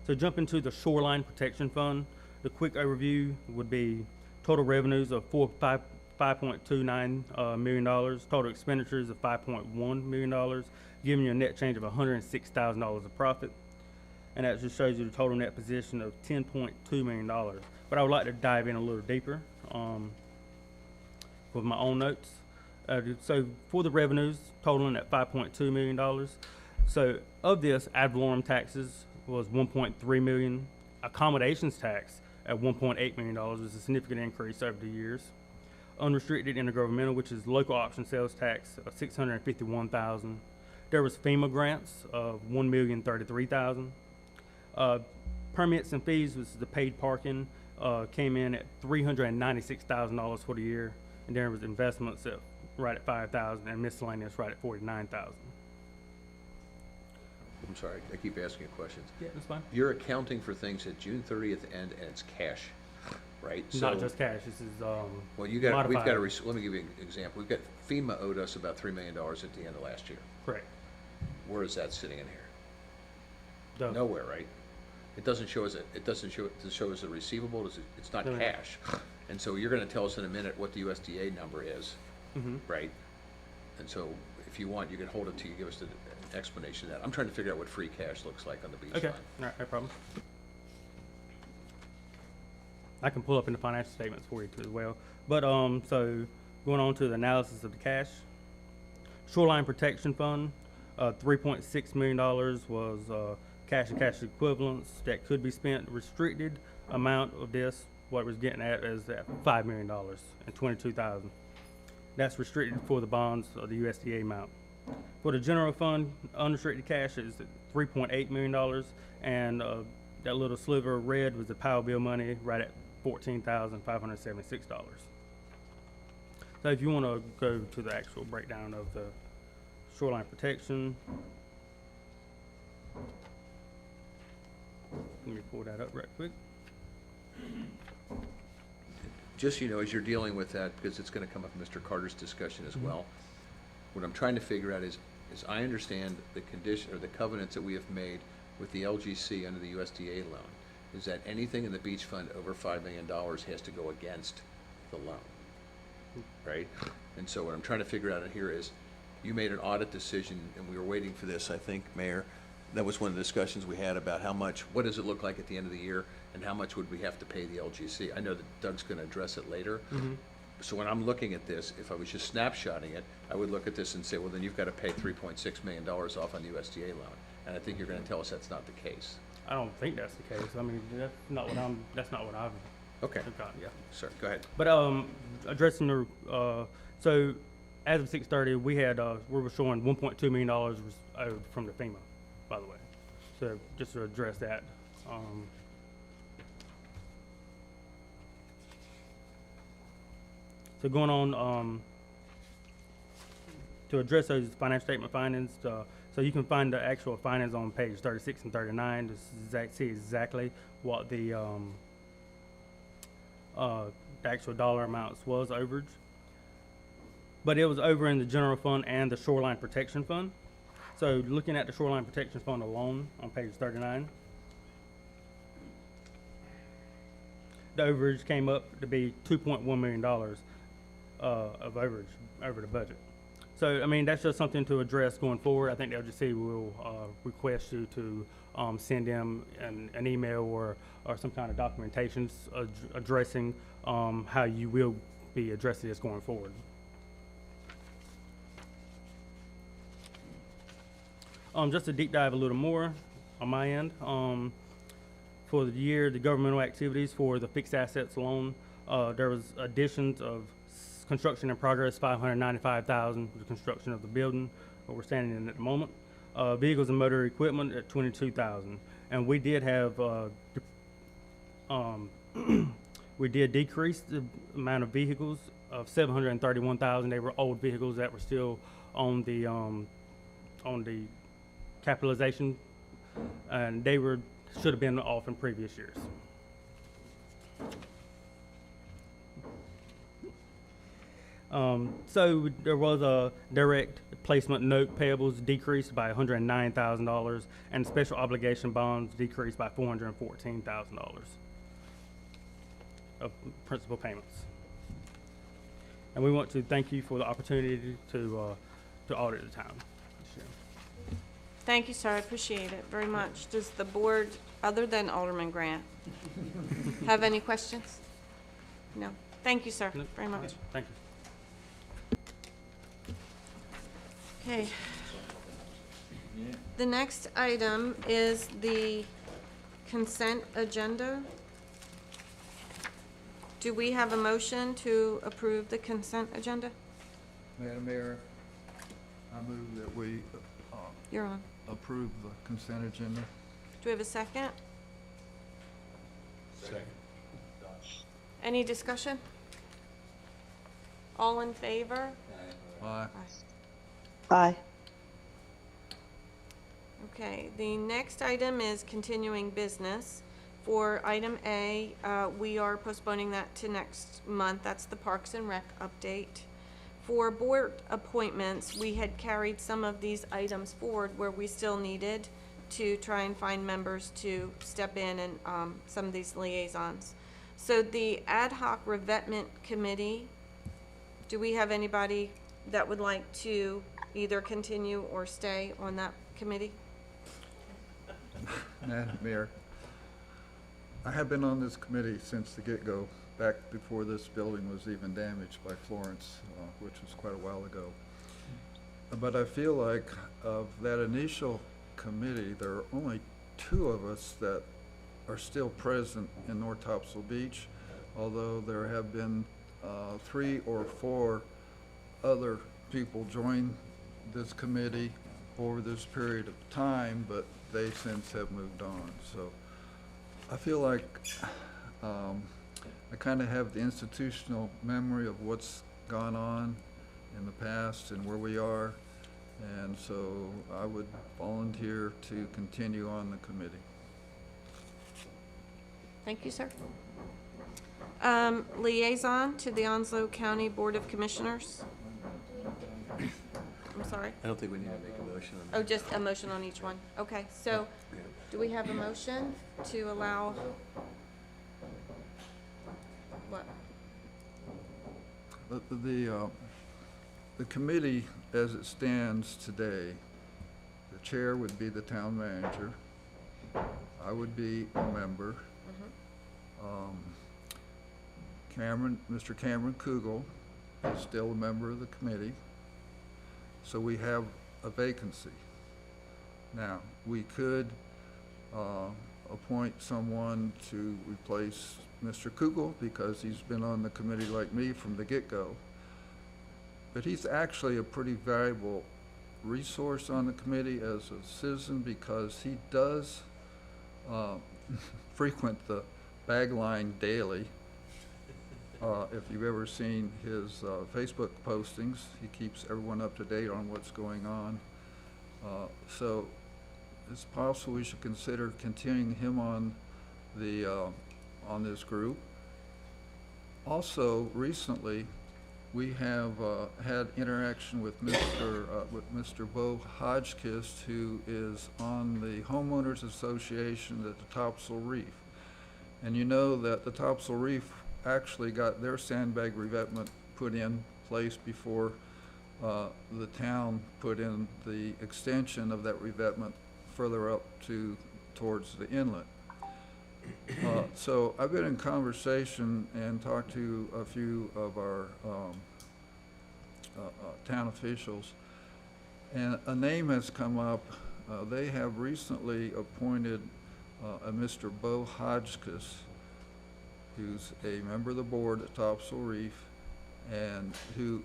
So jump into the Shoreline Protection Fund. The quick overview would be total revenues of $5.29 million, total expenditures of $5.1 million, giving you a net change of $106,000 of profit. And that just shows you the total net position of $10.2 million. But I would like to dive in a little deeper with my own notes. So for the revenues, totaling at $5.2 million. So of this, ad valorem taxes was $1.3 million. Accommodations tax at $1.8 million was a significant increase over the years. Unrestricted intergovernmental, which is local option sales tax of $651,000. There was FEMA grants of $1,033,000. Permits and fees, which is the paid parking, came in at $396,000 for the year. And there was investments at right at $5,000 and miscellaneous right at $49,000. I'm sorry, I keep asking you questions. Yeah, that's fine. You're accounting for things at June 30th end, and it's cash, right? Not just cash. This is well, we've got let me give you an example. We've got FEMA owed us about $3 million at the end of last year. Correct. Where is that sitting in here? Nowhere, right? It doesn't show as a receivable. It's not cash, and so you're going to tell us in a minute what the USDA number is, right? And so if you want, you can hold it till you give us an explanation of that. I'm trying to figure out what free cash looks like on the beach Okay, line. all right, no problem. I can pull up in the financial statements for you too as well. But so going on to the analysis of the cash. Shoreline Protection Fund, $3.6 million was cash and cash equivalents that could be spent. Restricted amount of this, what we're getting at is at $5 million and $22,000. That's restricted for the bonds of the USDA amount. For the general fund, unrestricted cash is $3.8 million, and that little sliver of red was the POW bill money right at $14,576. So if you want to go to the actual breakdown of the shoreline protection, let me pull that up right quick. Just so you know, as you're dealing with that, because it's going to come up in Mr. Carter's discussion as well, what I'm trying to figure out is I understand the condition or the covenants that we have made with the LGC under the USDA loan, is that anything in the beach fund over $5 million has to go against the loan, right? And so what I'm trying to figure out here is, you made an audit decision, and we were waiting for this, I think, Mayor, That was one of the discussions we had about what does it look like at the end of the year, and how much would we have to pay the LGC? I know that Doug's gonna address it later. So when I'm looking at this, if I was just snapshotting it, I would look at this and say, well, then you've gotta pay $3.6 million off on the USDA loan. And I think you're gonna tell us that's not the case. I don't think that's the case. I mean, that's not what I've Okay, got, yeah. sir, go ahead. But, addressing the, so as of 6:30, we were showing $1.2 million was owed from the FEMA, by the way. So just to address that. So going on, to address those financial statement findings, so you can find the actual findings on page 36 and 39 to see exactly what the actual dollar amounts was overage. But it was over in the general fund and the shoreline protection fund. So looking at the shoreline protection fund alone on page 39, the overage came up to be $2.1 million of overage over the budget. So, I mean, that's just something to address going forward. I think the LGC will request you to send them an email or some kind of documentation addressing how you will be addressing this going forward. Just to deep dive a little more on my end, for the year, the governmental activities for the fixed assets loan, there was additions of construction in progress, $595,000 for the construction of the building what we're standing in at the moment. Vehicles and motor equipment at $22,000, and we did have we did decrease the amount of vehicles of $731,000. They were old vehicles that were still on the capitalization, and they should have been off in previous years. So there was a direct placement note payables decreased by $109,000, and special obligation bonds decreased by $414,000 of principal payments. And we want to thank you for the opportunity to audit the town this year. Thank you, sir. I appreciate it very much. Does the board, other than Alderman Grant, have any questions? No. Thank you, sir, very much. Thank you. Okay. The next item is the consent agenda. Do we have a motion to approve the consent agenda? Madam Mayor, I move that we You're on. approve the consent agenda. Do we have a second? Second. Any discussion? All in favor? Aye. Aye. Okay, the next item is continuing business. For item A, we are postponing that to next month. That's the Parks and Rec update. For board appointments, we had carried some of these items forward where we still needed to try and find members to step in and some of these liaisons. So the Ad Hoc Revetment Committee, do we have anybody that would like to either continue or stay on that committee? Madam Mayor, I have been on this committee since the get-go, back before this building was even damaged by Florence, which was quite a while ago. But I feel like of that initial committee, there are only 2 of us that are still present in North Topsail Beach, although there have been 3 or 4 other people join this committee over this period of time, but they since have moved on. So I feel like I kind of have the institutional memory of what's gone on in the past and where we are, and so I would volunteer to continue on the committee. Thank you, sir. Liaison to the Onslow County Board of Commissioners. I'm sorry. I don't think we need to make a motion on that. Oh, just a motion on each one. Okay, so do we have a motion to allow what? The committee, as it stands today, the chair would be the town manager. I would be a member. Mr. Cameron Kugel is still a member of the committee. So we have a vacancy. Now, we could appoint someone to replace Mr. Kugel because he's been on the committee like me from the get-go. But he's actually a pretty valuable resource on the committee as a citizen because he does frequent the bag line daily. If you've ever seen his Facebook postings, he keeps everyone up to date on what's going on. So it's possible we should consider continuing him on the on this group. Also, recently, we have had interaction with Mr. Bo Hodgkiss, who is on the Homeowners Association at the Topsail Reef. And you know that the Topsail Reef actually got their sandbag revetment put in place before the town put in the extension of that revetment further up towards the inlet. So I've been in conversation and talked to a few of our town officials, and a name has come up. They have recently appointed a Mr. Bo Hodgkiss, who's a member of the board at Topsail Reef and who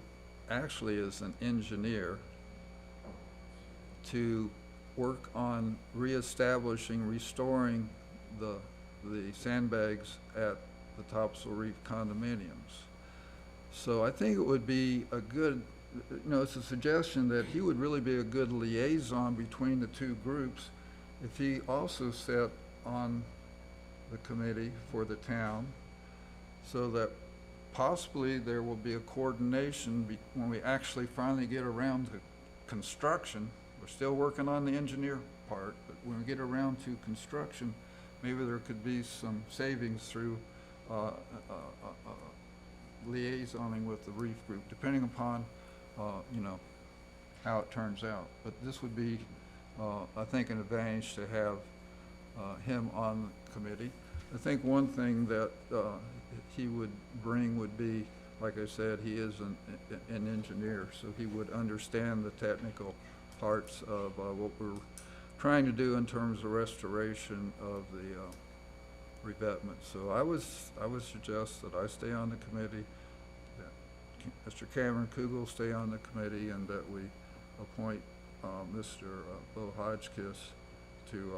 actually is an engineer, to work on reestablishing, restoring the sandbags at the Topsail Reef condominiums. So I think it would be a good, it's a suggestion that he would really be a good liaison between the two groups if he also sat on the committee for the town, so that possibly there will be a coordination when we actually finally get around to construction. We're still working on the engineer part, but when we get around to construction, maybe there could be some savings through liaisoning with the reef group, depending upon how it turns out. But this would be, I think, an advantage to have him on the committee. I think one thing that he would bring would be, like I said, he is an engineer, so he would understand the technical parts of what we're trying to do in terms of restoration of the revetment. So I would suggest that I stay on the committee, that Mr. Cameron Kugel stay on the committee, and that we appoint Mr. Bo Hodgkiss to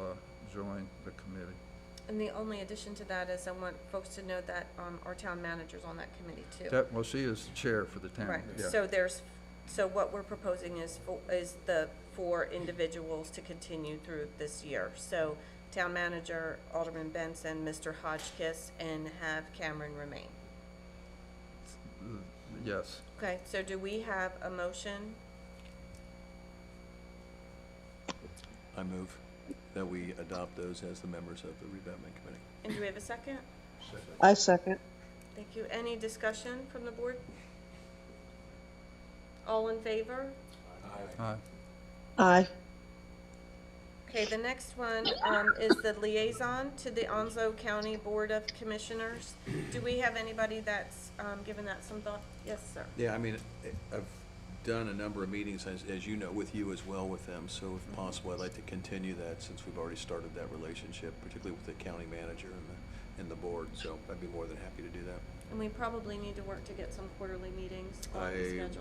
join the committee. And the only addition to that is I want folks to know that our town manager's on that committee too. Well, she is the chair for the town. Right, Yeah. so what we're proposing is the 4 individuals to continue through this year. So town manager, Alderman Benson, Mr. Hodgkiss, and have Cameron remain. Yes. Okay, so do we have a motion? I move that we adopt those as the members of the revetment committee. And do we have a second? I second. Thank you. Any discussion from the board? All in favor? Aye. Aye. Okay, the next one is the liaison to the Onslow County Board of Commissioners. Do we have anybody that's given that some thought? Yes, sir. Yeah, I mean, I've done a number of meetings, as you know, with you as well with them, so if possible, I'd like to continue that since we've already started that relationship, particularly with the county manager and the board, so I'd be more than happy to do that. And we probably need to work to get some quarterly meetings on the schedules.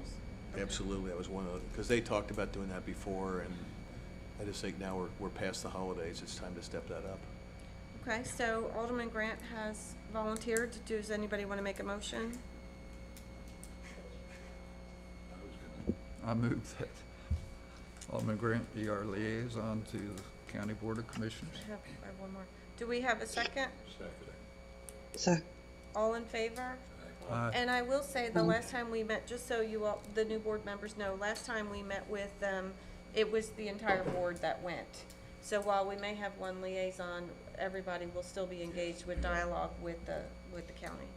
Okay. Absolutely, that was one of the, because they talked about doing that before, and I just think now we're past the holidays, it's time to step that up. Okay, so Alderman Grant has volunteered. Does anybody want to make a motion? I move that Alderman Grant be our liaison to the County Board of Commissioners. I have one more. Do we have a second? Second. All in favor? Aye. And I will say, the last time we met, just so you all, the new board members know, last time we met with them, it was the entire board that went. So while we may have one liaison, everybody will still be engaged with dialogue with the county.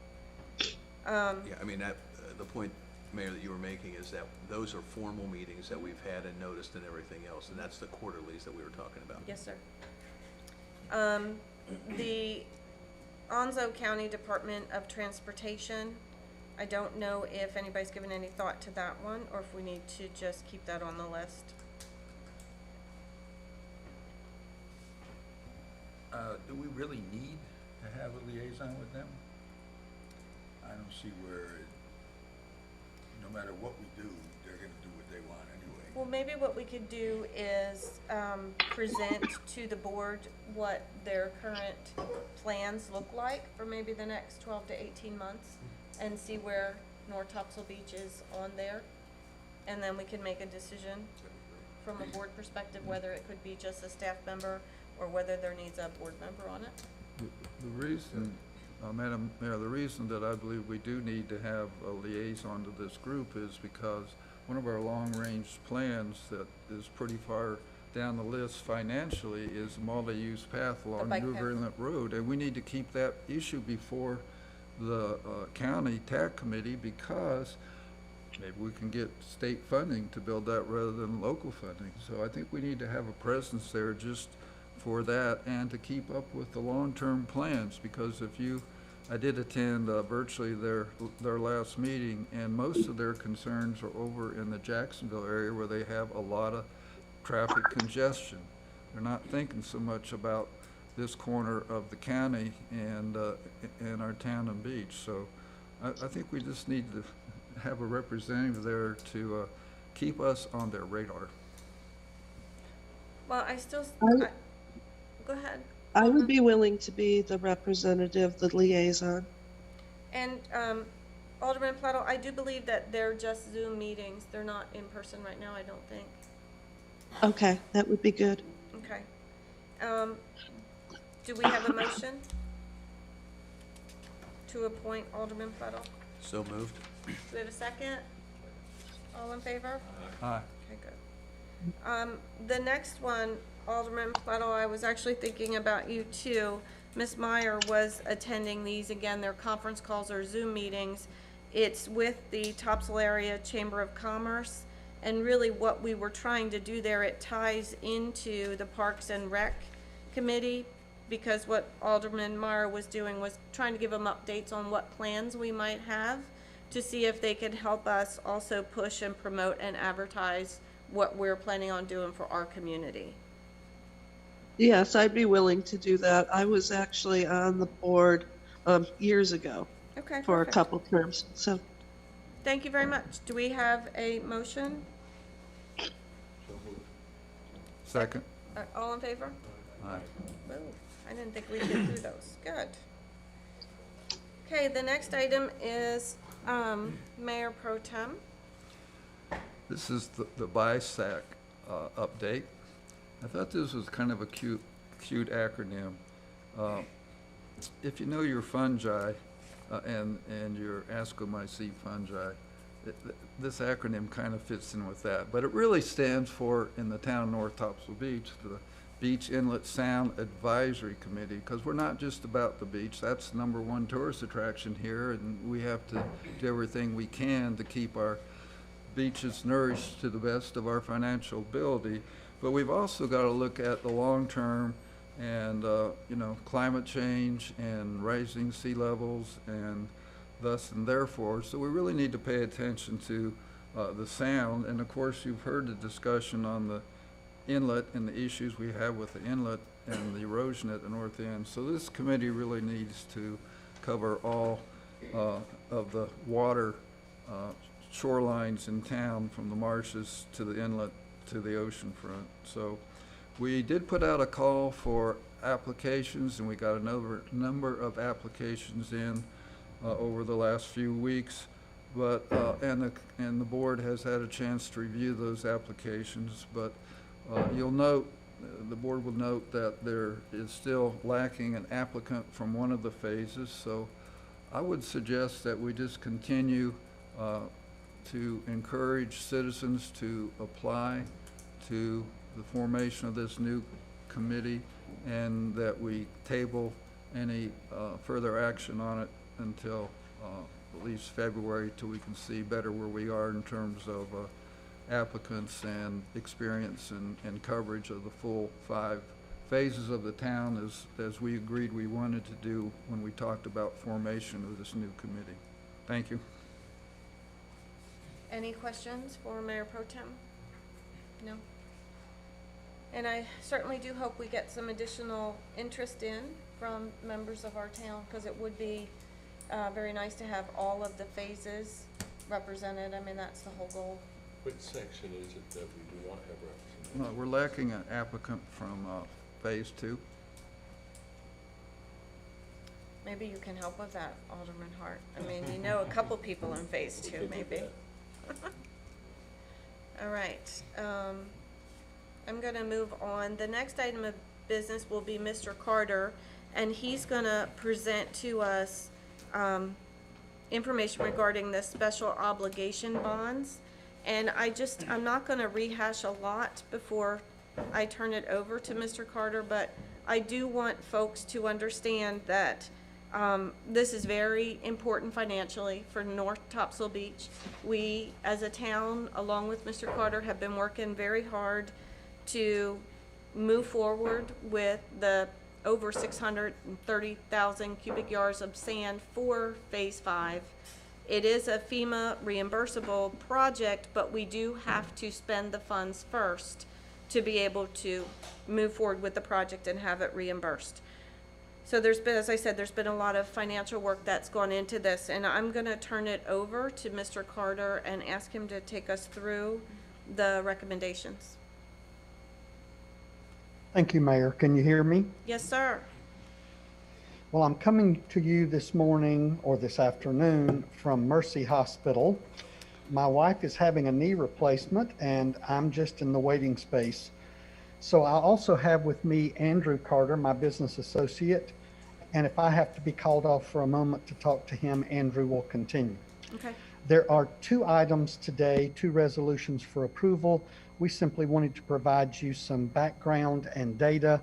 Yeah, I mean, that, the point Mayor, that you were making is that those are formal meetings that we've had and noticed and everything else, and that's the quarterlies that we were talking about. Yes, sir. The Anzo County Department of Transportation, I don't know if anybody's given any thought to that one, or if we need to just keep that on the list. Do we really need to have a liaison with them? I don't see where, no matter what we do, they're gonna do what they want anyway. Well, maybe what we could do is present to the board what their current plans look like for maybe the next 12 to 18 months, and see where North Topsail Beach is on there. And then we can make a decision from a board perspective, whether it could be just a staff member or whether there needs a board member on it. The reason, Madam Mayor, the reason that I believe we do need to have a liaison to this group is because one of our long-range plans that is pretty far down the list financially is a multi-use path along bike New path. River Inlet Road. And we need to keep that issue before the county TAC committee, because maybe we can get state funding to build that rather than local funding. So I think we need to have a presence there just for that, and to keep up with the long-term plans, because I did attend virtually their last meeting, and most of their concerns are over in the Jacksonville area where they have a lot of traffic congestion. They're not thinking so much about this corner of the county and our town and beach. So I think we just need to have a representative there to keep us on their radar. Well, I still, go ahead. I would be willing to be the representative, the liaison. And Alderman Plato, I do believe that they're just Zoom meetings. They're not in person right now, I don't think. Okay, that would be good. Okay. Do we have a motion to appoint Alderman Plato? So moved. Do we have a second? All in favor? Aye. Okay, good. The next one, Alderman Plato, I was actually thinking about you too. Ms. Meyer was attending these. Again, they're conference calls or Zoom meetings. It's with the Topsail Area Chamber of Commerce. And really what we were trying to do there, it ties into the Parks and Rec Committee, because what Alderman Meyer was doing was trying to give them updates on what plans we might have, to see if they could help us also push and promote and advertise what we're planning on doing for our community. Yes, I'd be willing to do that. I was actually on the board years ago Okay, for perfect. a couple terms. So Thank you very much. Do we have a motion? Second? All in favor? Aye. Ooh, I didn't think we'd get through those. Good. Okay, the next item is Mayor Pro Tem. This is the BISAC update. I thought this was kind of a cute acronym. If you know your fungi and your Ascomycete fungi, this acronym kind of fits in with that. But it really stands for, in the town of North Topsail Beach, the Beach Inlet Sound Advisory Committee, because we're not just about the beach. That's the #1 tourist attraction here, and we have to do everything we can to keep our beaches nourished to the best of our financial ability. But we've also got to look at the long term and, climate change and rising sea levels and thus and therefore. So we really need to pay attention to the sound. And of course, you've heard the discussion on the inlet and the issues we have with the inlet and the erosion at the north end. So this committee really needs to cover all of the water shorelines in town, from the marshes to the inlet to the ocean front. So we did put out a call for applications, and we got another number of applications in over the last few weeks. But and the board has had a chance to review those applications. But you'll note, the board will note that there is still lacking an applicant from one of the phases. So I would suggest that we just continue to encourage citizens to apply to the formation of this new committee, and that we table any further action on it until at least February, till we can see better where we are in terms of applicants and experience and coverage of the full 5 phases of the town as we agreed we wanted to do when we talked about formation of this new committee. Thank you. Any questions for Mayor Pro Tem? No? And I certainly do hope we get some additional interest in from members of our town, because it would be very nice to have all of the phases represented. I mean, that's the whole goal. Which section is it that we do not have representation? We're lacking an applicant from phase 2. Maybe you can help with that, Alderman Hart. I mean, you know a couple people in phase 2, maybe. All right. I'm going to move on. The next item of business will be Mr. Carter, and he's going to present to us information regarding the special obligation bonds. And I'm not going to rehash a lot before I turn it over to Mr. Carter, but I do want folks to understand that this is very important financially for North Topsail Beach. We, as a town, along with Mr. Carter, have been working very hard to move forward with the over 630,000 cubic yards of sand for Phase 5. It is a FEMA reimbursable project, but we do have to spend the funds first to be able to move forward with the project and have it reimbursed. So there's been, as I said, there's been a lot of financial work that's gone into this, and I'm going to turn it over to Mr. Carter and ask him to take us through the recommendations. Thank you, Mayor. Can you hear me? Yes, sir. Well, I'm coming to you this morning or this afternoon from Mercy Hospital. My wife is having a knee replacement, and I'm just in the waiting space. So I also have with me Andrew Carter, my business associate, and if I have to be called off for a moment to talk to him, Andrew will continue. Okay. There are 2 items today, 2 resolutions for approval. We simply wanted to provide you some background and data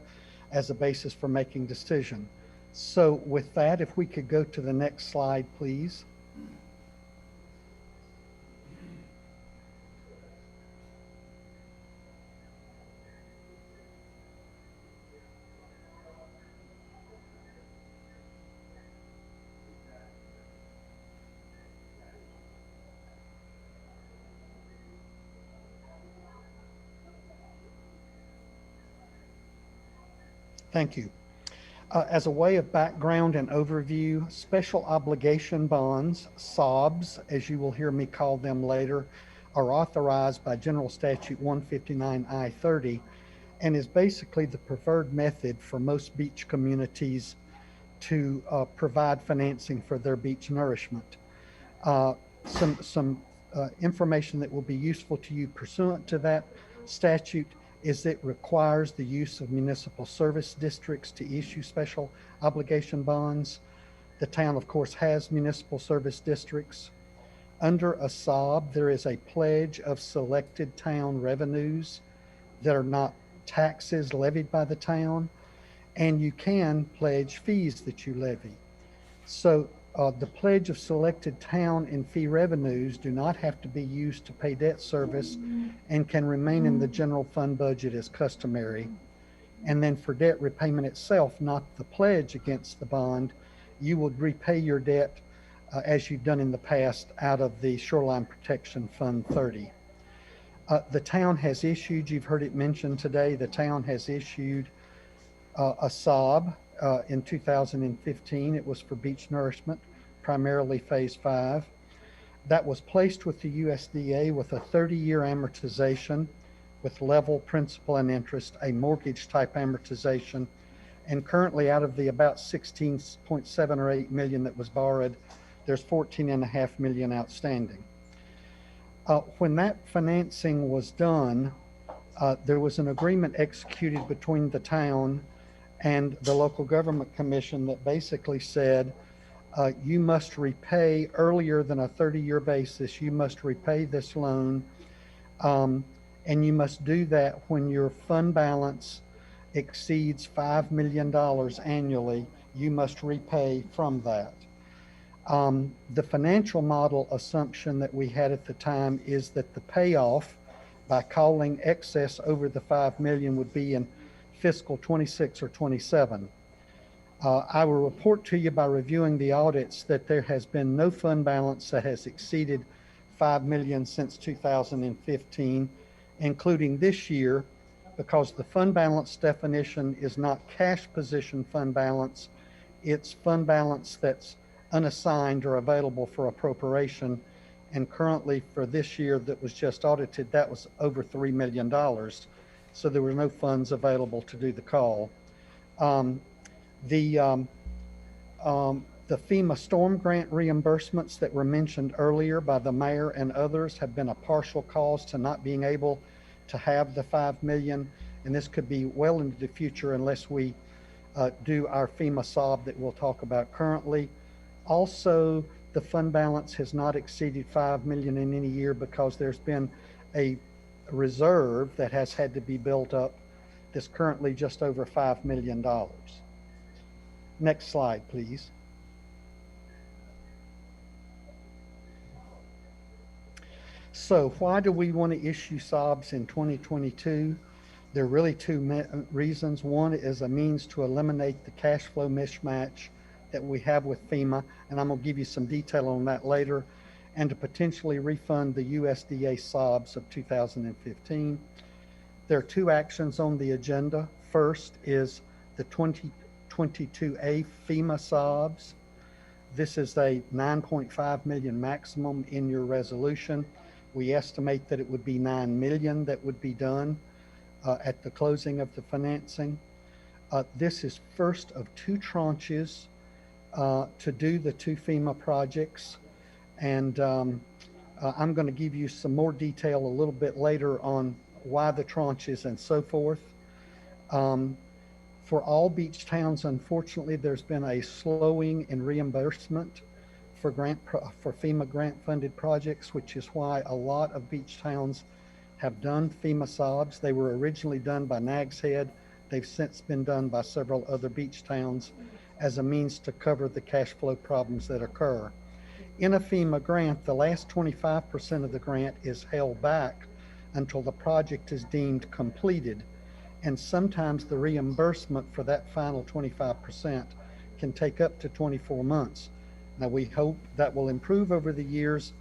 as a basis for making decision. So with that, if we could go to the next slide, please. Thank you. As a way of background and overview, special obligation bonds, SOBs, as you will hear me call them later, are authorized by General Statute 159I-30 and is basically the preferred method for most beach communities to provide financing for their beach nourishment. Some information that will be useful to you pursuant to that statute is it requires the use of municipal service districts to issue special obligation bonds. The town, of course, has municipal service districts. Under a SOB, there is a pledge of selected town revenues that are not taxes levied by the town, and you can pledge fees that you levy. So the pledge of selected town and fee revenues do not have to be used to pay debt service and can remain in the general fund budget as customary. And then for debt repayment itself, not the pledge against the bond, you would repay your debt as you've done in the past out of the Shoreline Protection Fund 30. The town has issued, you've heard it mentioned today, the town has issued a SOB in 2015. It was for beach nourishment, primarily Phase 5. That was placed with the USDA with a 30-year amortization with level principal and interest, a mortgage type amortization. And currently out of the about 16.7 or 8 million that was borrowed, there's 14.5 million outstanding. When that financing was done, there was an agreement executed between the town and the local government commission that basically said, you must repay earlier than a 30-year basis. You must repay this loan, and you must do that when your fund balance exceeds $5 million annually. You must repay from that. The financial model assumption that we had at the time is that the payoff by calling excess over the 5 million would be in fiscal 26 or 27. I will report to you by reviewing the audits that there has been no fund balance that has exceeded 5 million since 2015, including this year, because the fund balance definition is not cash position fund balance, it's fund balance that's unassigned or available for appropriation. And currently for this year that was just audited, that was over $3 million. So there were no funds available to do the call. The FEMA storm grant reimbursements that were mentioned earlier by the mayor and others have been a partial cause to not being able to have the 5 million. And this could be well into the future unless we do our FEMA SOB that we'll talk about currently. Also, the fund balance has not exceeded 5 million in any year because there's been a reserve that has had to be built up that's currently just over $5 million. Next slide, please. So why do we want to issue SOBs in 2022? There are really two reasons. One is a means to eliminate the cash flow mismatch that we have with FEMA, and I'm going to give you some detail on that later, and to potentially refund the USDA SOBs of 2015. There are two actions on the agenda. First is the 2022A FEMA SOBs. This is a 9.5 million maximum in your resolution. We estimate that it would be 9 million that would be done at the closing of the financing. This is first of two tranches to do the two FEMA projects. And I'm going to give you some more detail a little bit later on why the tranches and so forth. For all beach towns, unfortunately, there's been a slowing in reimbursement for FEMA grant funded projects, which is why a lot of beach towns have done FEMA SOBs. They were originally done by Nags Head. They've since been done by several other beach towns as a means to cover the cash flow problems that occur. In a FEMA grant, the last 25% of the grant is held back until the project is deemed completed. And sometimes the reimbursement for that final 25% can take up to 24 months. Now we hope that will improve over the years.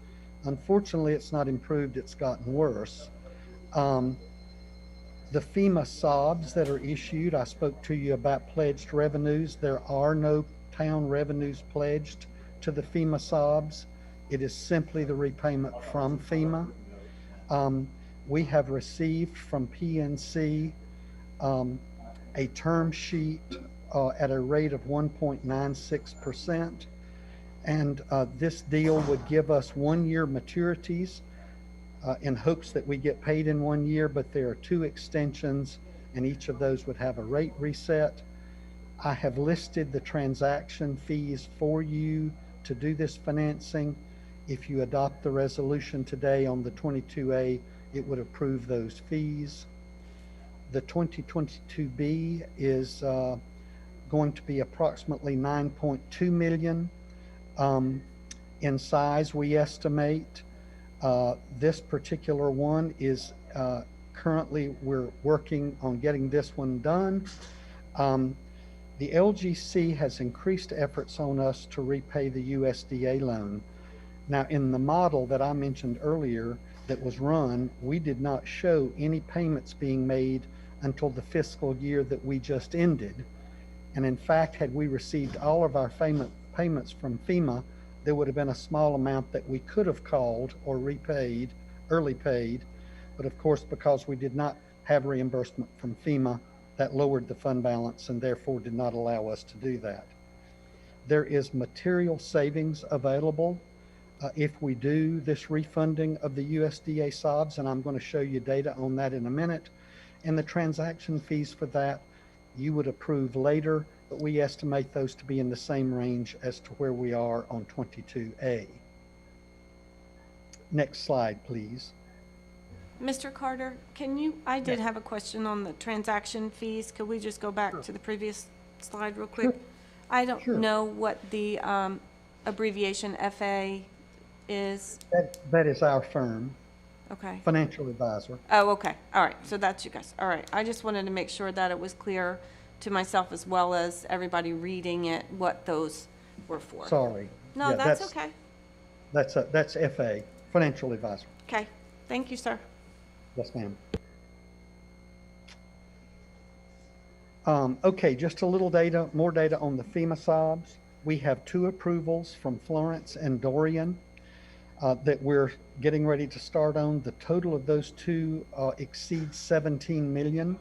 Unfortunately, it's not improved, it's gotten worse. The FEMA SOBs that are issued, I spoke to you about pledged revenues. There are no town revenues pledged to the FEMA SOBs. It is simply the repayment from FEMA. We have received from PNC a term sheet at a rate of 1.96%. And this deal would give us 1 year maturities in hopes that we get paid in 1 year, but there are two extensions and each of those would have a rate reset. I have listed the transaction fees for you to do this financing. If you adopt the resolution today on the 22A, it would approve those fees. The 2022B is going to be approximately 9.2 million in size, we estimate. This particular one is currently we're working on getting this one done. The LGC has increased efforts on us to repay the USDA loan. Now, in the model that I mentioned earlier that was run, we did not show any payments being made until the fiscal year that we just ended. And in fact, had we received all of our payments from FEMA, there would have been a small amount that we could have called or repaid, early paid. But of course, because we did not have reimbursement from FEMA, that lowered the fund balance and therefore did not allow us to do that. There is material savings available if we do this refunding of the USDA SOBs, and I'm going to show you data on that in a minute. And the transaction fees for that you would approve later, but we estimate those to be in the same range as to where we are on 22A. Next slide, please. Mr. Carter, I did have a question on the transaction fees. Could we just go back to the previous slide real quick? Sure. I don't know what the abbreviation FA is? That is our firm, Okay. financial advisor. Oh, okay. All right. So that's you guys. All right. I just wanted to make sure that it was clear to myself as well as everybody reading it what those were for. Sorry. No, Yeah, that's okay. That's FA, financial advisor. Okay. Thank you, sir. Yes, ma'am. Okay, just a little data, more data on the FEMA SOBs. We have 2 approvals from Florence and Dorian that we're getting ready to start on. The total of those 2 exceeds 17 million.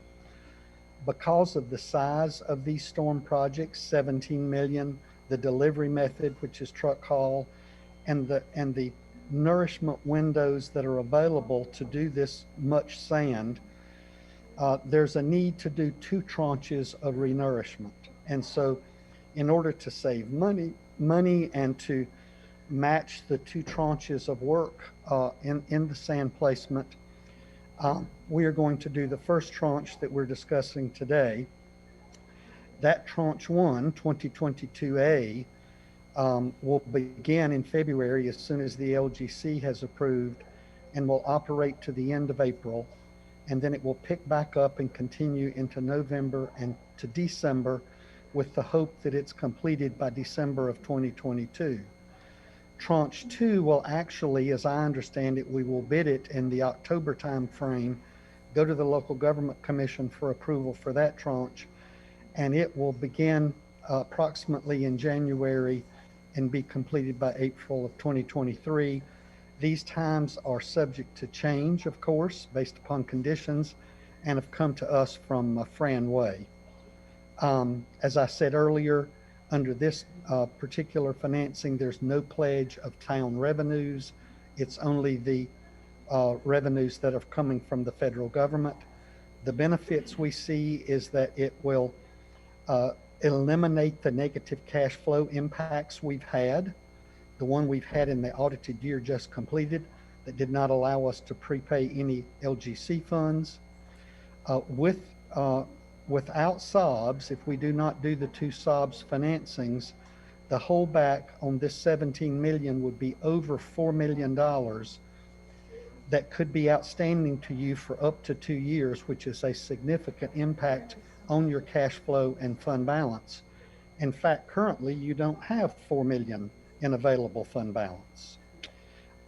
Because of the size of these storm projects, 17 million, the delivery method, which is truck haul, and the nourishment windows that are available to do this much sand, there's a need to do 2 tranches of renourishment. And so in order to save money and to match the 2 tranches of work in the sand placement, we are going to do the first tranche that we're discussing today. That tranche 1, 2022A, will begin in February as soon as the LGC has approved and will operate to the end of April. And then it will pick back up and continue into November and to December with the hope that it's completed by December of 2022. Tranche 2 will actually, as I understand it, we will bid it in the October time frame, go to the Local Government Commission for approval for that tranche, and it will begin approximately in January and be completed by April of 2023. These times are subject to change, of course, based upon conditions, and have come to us from Fran Way. As I said earlier, under this particular financing, there's no pledge of town revenues. It's only the revenues that are coming from the federal government. The benefits we see is that it will eliminate the negative cash flow impacts we've had. The one we've had in the audited year just completed that did not allow us to prepay any LGC funds. Without SOBs, if we do not do the 2 SOBs financings, the holdback on this 17 million would be over $4 million that could be outstanding to you for up to 2 years, which is a significant impact on your cash flow and fund balance. In fact, currently you don't have 4 million in available fund balance.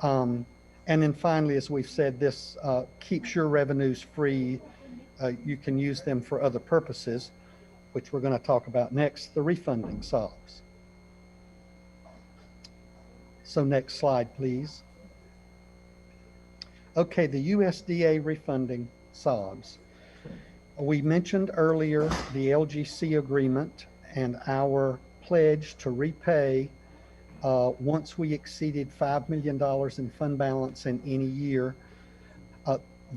And then finally, as we've said, this keeps your revenues free. You can use them for other purposes, which we're going to talk about next, the refunding SOBs. So next slide, please. Okay, the USDA refunding SOBs. We mentioned earlier the LGC agreement and our pledge to repay once we exceeded $5 million in fund balance in any year.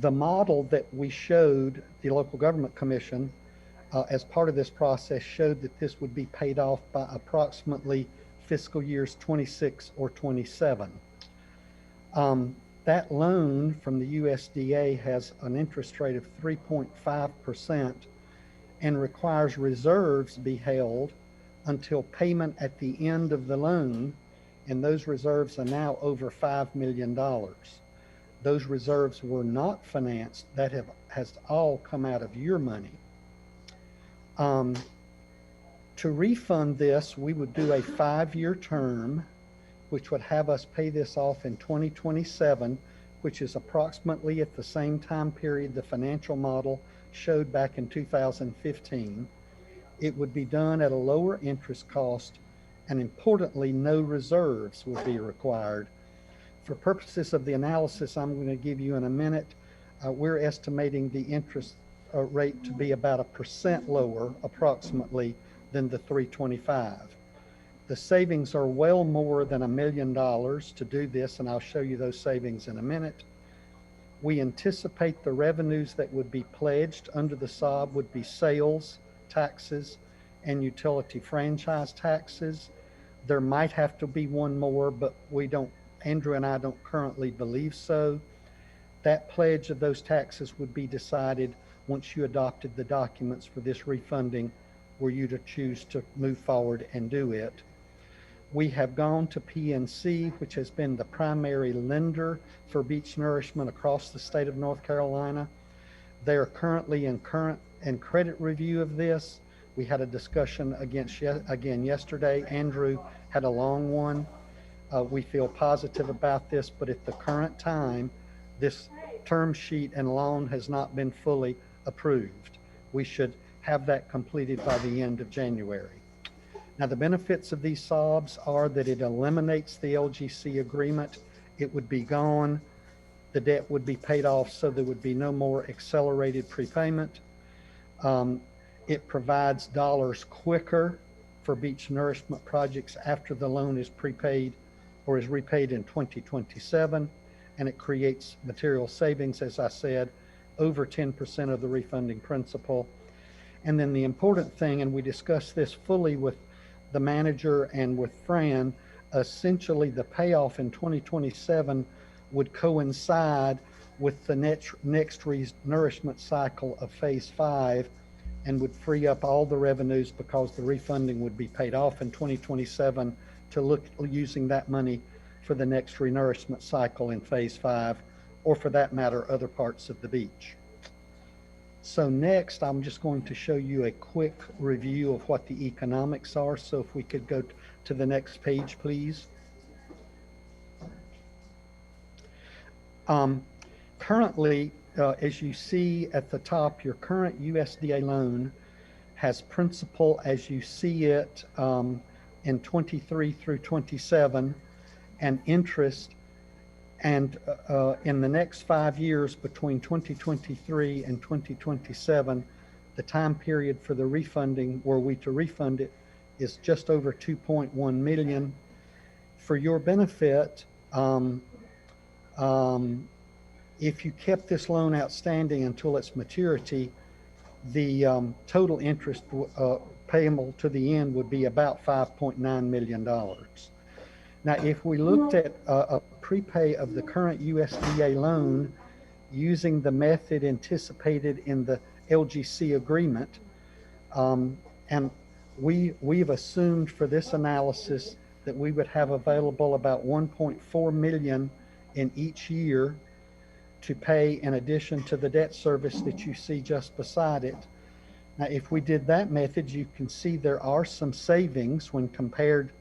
The model that we showed the Local Government Commission as part of this process showed that this would be paid off by approximately fiscal years 26 or 27. That loan from the USDA has an interest rate of 3.5% and requires reserves be held until payment at the end of the loan, and those reserves are now over $5 million. Those reserves were not financed. That has all come out of your money. To refund this, we would do a 5-year term, which would have us pay this off in 2027, which is approximately at the same time period the financial model showed back in 2015. It would be done at a lower interest cost, and importantly, no reserves would be required. For purposes of the analysis I'm going to give you in a minute, we're estimating the interest rate to be about 1% lower, approximately, than the 325. The savings are well more than $1 million to do this, and I'll show you those savings in a minute. We anticipate the revenues that would be pledged under the SOB would be sales taxes and utility franchise taxes. There might have to be one more, but Andrew and I don't currently believe so. That pledge of those taxes would be decided once you adopted the documents for this refunding, were you to choose to move forward and do it. We have gone to PNC, which has been the primary lender for beach nourishment across the state of North Carolina. They are currently in credit review of this. We had a discussion again yesterday. Andrew had a long one. We feel positive about this, but at the current time, this term sheet and loan has not been fully approved. We should have that completed by the end of January. Now, the benefits of these SOBs are that it eliminates the LGC agreement. It would be gone. The debt would be paid off, so there would be no more accelerated prepayment. It provides dollars quicker for beach nourishment projects after the loan is prepaid or is repaid in 2027, and it creates material savings, as I said, over 10% of the refunding principal. And then the important thing, and we discussed this fully with the manager and with Fran, essentially the payoff in 2027 would coincide with the next nourishment cycle of phase 5 and would free up all the revenues because the refunding would be paid off in 2027 to look using that money for the next renourishment cycle in phase 5, or for that matter, other parts of the beach. So next, I'm just going to show you a quick review of what the economics are. So if we could go to the next page, please. Currently, as you see at the top, your current USDA loan has principal as you see it in 23 through 27, and interest, and in the next 5 years between 2023 and 2027, the time period for the refunding, were we to refund it, is just over 2.1 million. For your benefit, if you kept this loan outstanding until its maturity, the total interest payable to the end would be about $5.9 million. Now, if we looked at a prepay of the current USDA loan using the method anticipated in the LGC agreement, and we've assumed for this analysis that we would have available about 1.4 million in each year to pay in addition to the debt service that you see just beside it. Now, if we did that method, you can see there are some savings when compared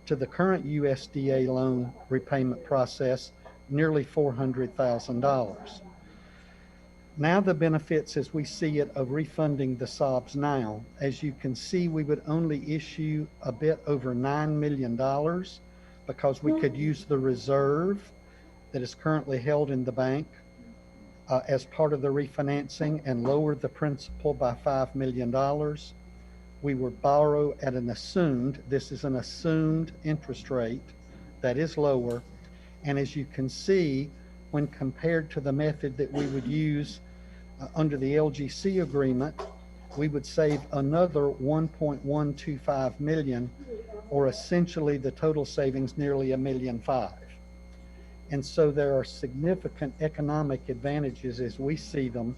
to the current USDA loan repayment process, nearly $400,000. Now the benefits as we see it of refunding the SOBs now, as you can see, we would only issue a bit over $9 million because we could use the reserve that is currently held in the bank as part of the refinancing and lower the principal by $5 million. We would borrow at an assumed, this is an assumed interest rate that is lower. And as you can see, when compared to the method that we would use under the LGC agreement, we would save another 1.125 million, or essentially the total savings nearly $1.5 million. And so there are significant economic advantages as we see them,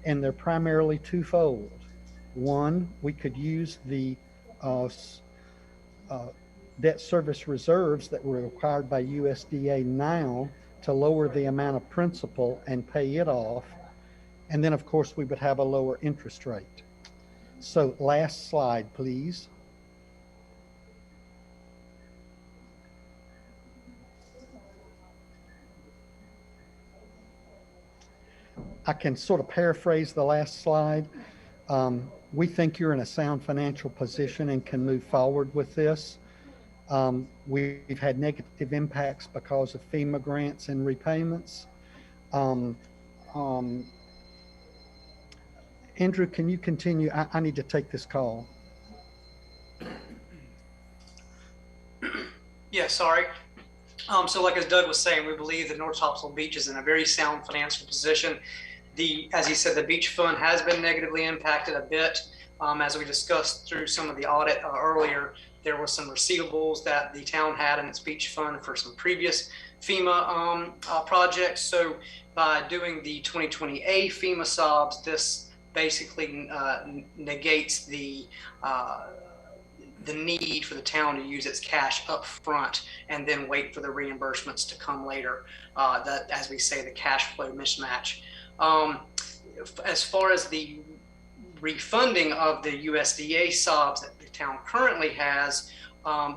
and they're primarily twofold. One, we could use the debt service reserves that were required by USDA now to lower the amount of principal and pay it off. And then, of course, we would have a lower interest rate. So last slide, please. I can sort of paraphrase the last slide. We think you're in a sound financial position and can move forward with this. We've had negative impacts because of FEMA grants and repayments. Andrew, can you continue? I need to take this call. Yeah, sorry. So like as Doug was saying, we believe that North Topsail Beach is in a very sound financial position. As he said, the beach fund has been negatively impacted a bit. As we discussed through some of the audit earlier, there were some receivables that the town had in its beach fund for some previous FEMA projects. So by doing the 2020A FEMA SOBs, this basically negates the the need for the town to use its cash up front and then wait for the reimbursements to come later. That, as we say, the cash flow mismatch. As far as the refunding of the USDA SOBs that the town currently has,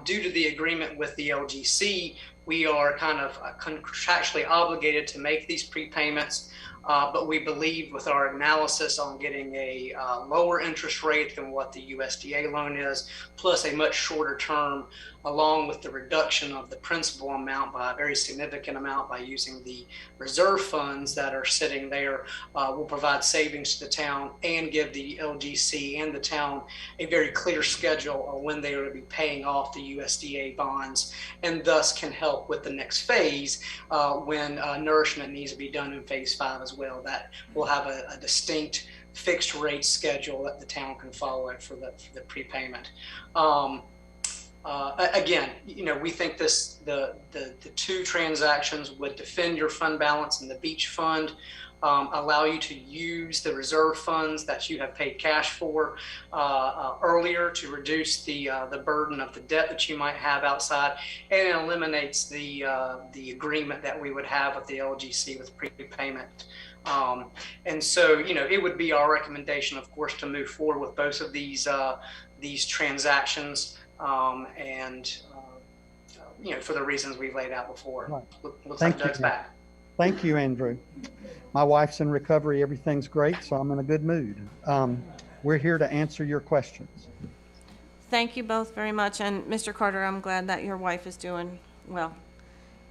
due to the agreement with the LGC, we are kind of contractually obligated to make these prepayments. But we believe with our analysis on getting a lower interest rate than what the USDA loan is, plus a much shorter term, along with the reduction of the principal amount by a very significant amount by using the reserve funds that are sitting there, will provide savings to the town and give the LGC and the town a very clear schedule on when they are to be paying off the USDA bonds, and thus can help with the next phase when nourishment needs to be done in phase 5 as well. That will have a distinct fixed rate schedule that the town can follow for the prepayment. Again, we think the two transactions would defend your fund balance in the beach fund, allow you to use the reserve funds that you have paid cash for earlier to reduce the burden of the debt that you might have outside, and it eliminates the agreement that we would have with the LGC with prepayment. And so, it would be our recommendation, of course, to move forward with both of these transactions, for the reasons we've laid out before. Right. Looks Thank like Doug's you. back. Thank you, Andrew. My wife's in recovery. Everything's great, so I'm in a good mood. We're here to answer your questions. Thank you both very much. And Mr. Carter, I'm glad that your wife is doing well.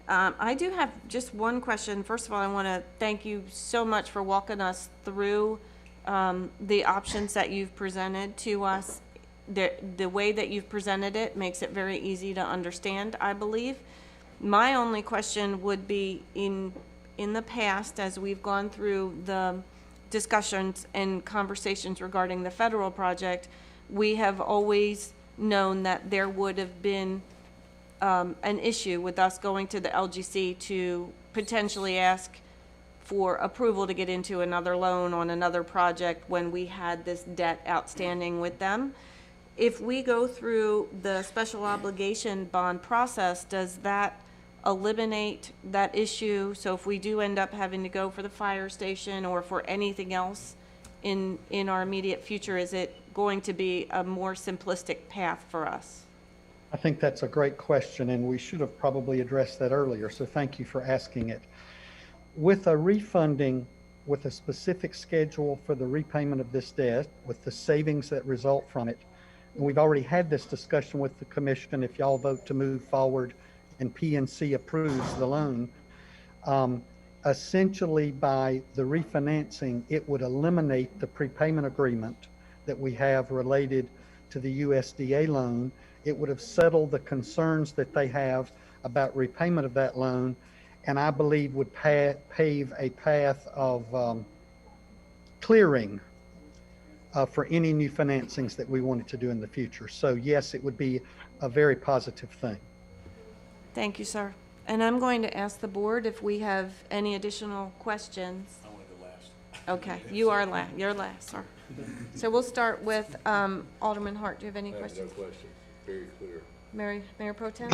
I do have just one question. First of all, I want to thank you so much for walking us through the options that you've presented to us. The way that you've presented it makes it very easy to understand, I believe. My only question would be, in the past, as we've gone through the discussions and conversations regarding the federal project, we have always known that there would have been an issue with us going to the LGC to potentially ask for approval to get into another loan on another project when we had this debt outstanding with them. If we go through the special obligation bond process, does that eliminate that issue? So if we do end up having to go for the fire station or for anything else in our immediate future, is it going to be a more simplistic path for us? I think that's a great question, and we should have probably addressed that earlier, so thank you for asking it. With a refunding with a specific schedule for the repayment of this debt, with the savings that result from it, and we've already had this discussion with the commission, if y'all vote to move forward and PNC approves the loan, essentially by the refinancing, it would eliminate the prepayment agreement that we have related to the USDA loan. It would have settled the concerns that they have about repayment of that loan, and I believe would pave a path of clearing for any new financings that we wanted to do in the future. So yes, it would be a very positive thing. Thank you, sir. And I'm going to ask the board if we have any additional questions. I want to go last. Okay, you're last, sir. So we'll start with Alderman Hart. Do you have any questions? No questions. Very clear. Mayor Pro Tem?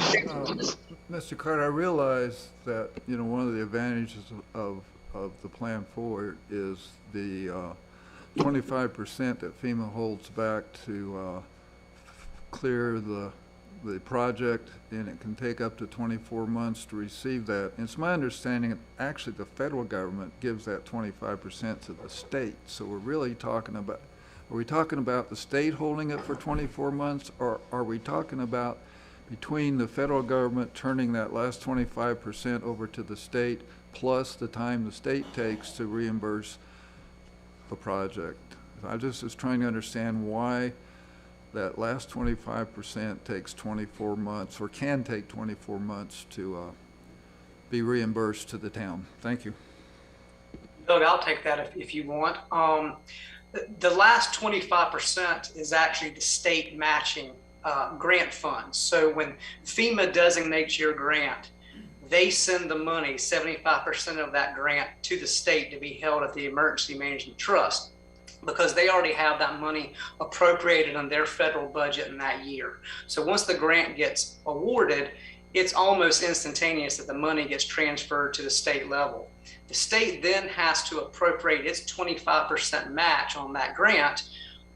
Mr. Carter, I realize that, one of the advantages of the plan forward is the 25% that FEMA holds back to clear the project, and it can take up to 24 months to receive that. And it's my understanding that actually the federal government gives that 25% to the state. So we're really talking about, are we talking about the state holding it for 24 months, or are we talking about between the federal government turning that last 25% over to the state, plus the time the state takes to reimburse the project? I just was trying to understand why that last 25% takes 24 months, or can take 24 months to be reimbursed to the town. Thank you. Doug, I'll take that if you want. The last 25% is actually the state matching grant funds. So when FEMA designates your grant, they send the money, 75% of that grant, to the state to be held at the Emergency Management Trust. because they already have that money appropriated in their federal budget in that year. So once the grant gets awarded, it's almost instantaneous that the money gets transferred to the state level. The state then has to appropriate its 25% match on that grant,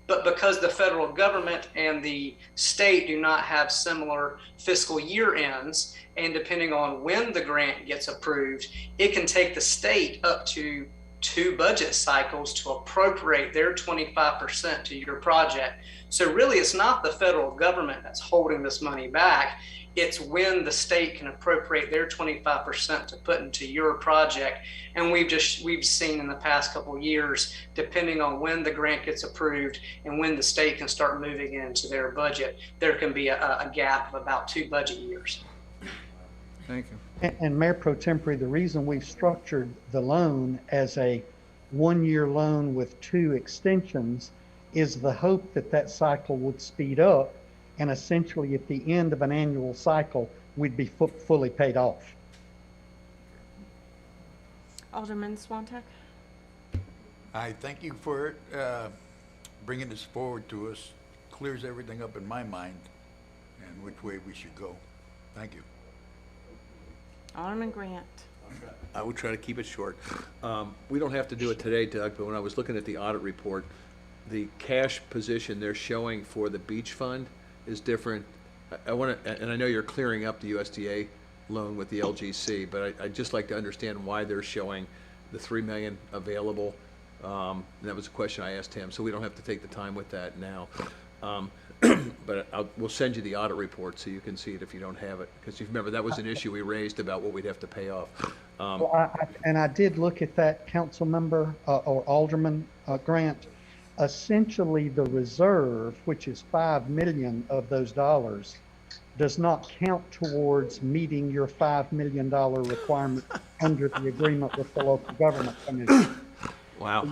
but because the federal government and the state do not have similar fiscal year ends, and depending on when the grant gets approved, it can take the state up to 2 budget cycles to appropriate their 25% to your project. So really, it's not the federal government that's holding this money back. It's when the state can appropriate their 25% to put into your project. And we've seen in the past couple of years, depending on when the grant gets approved and when the state can start moving into their budget, there can be a gap of about 2 budget years. Thank you. And Mayor Pro Tempore, the reason we've structured the loan as a 1-year loan with 2 extensions is the hope that that cycle would speed up, and essentially at the end of an annual cycle, we'd be fully paid off. Alderman Swantek? I thank you for bringing this forward to us. Clears everything up in my mind and which way we should go. Thank you. Alderman Grant? I would try to keep it short. We don't have to do it today, Doug, but when I was looking at the audit report, the cash position they're showing for the beach fund is different. I want to, and I know you're clearing up the USDA loan with the LGC, but I'd just like to understand why they're showing the $3 million available. And that was a question I asked him, so we don't have to take the time with that now. But we'll send you the audit report so you can see it if you don't have it, because you remember that was an issue we raised about what we'd have to pay off. Well, I did look at that, council member or Alderman Grant. Essentially, the reserve, which is $5 million of those dollars, does not count towards meeting your $5 million requirement under the agreement with the local government commission. Wow.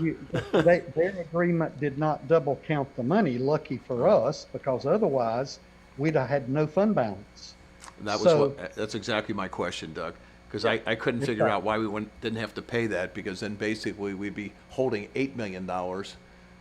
Their agreement did not double count the money, lucky for us, because otherwise we'd have had no fund balance. That was that's exactly my question, Doug, because I couldn't figure out why we didn't have to pay that, because then basically we'd be holding $8 million.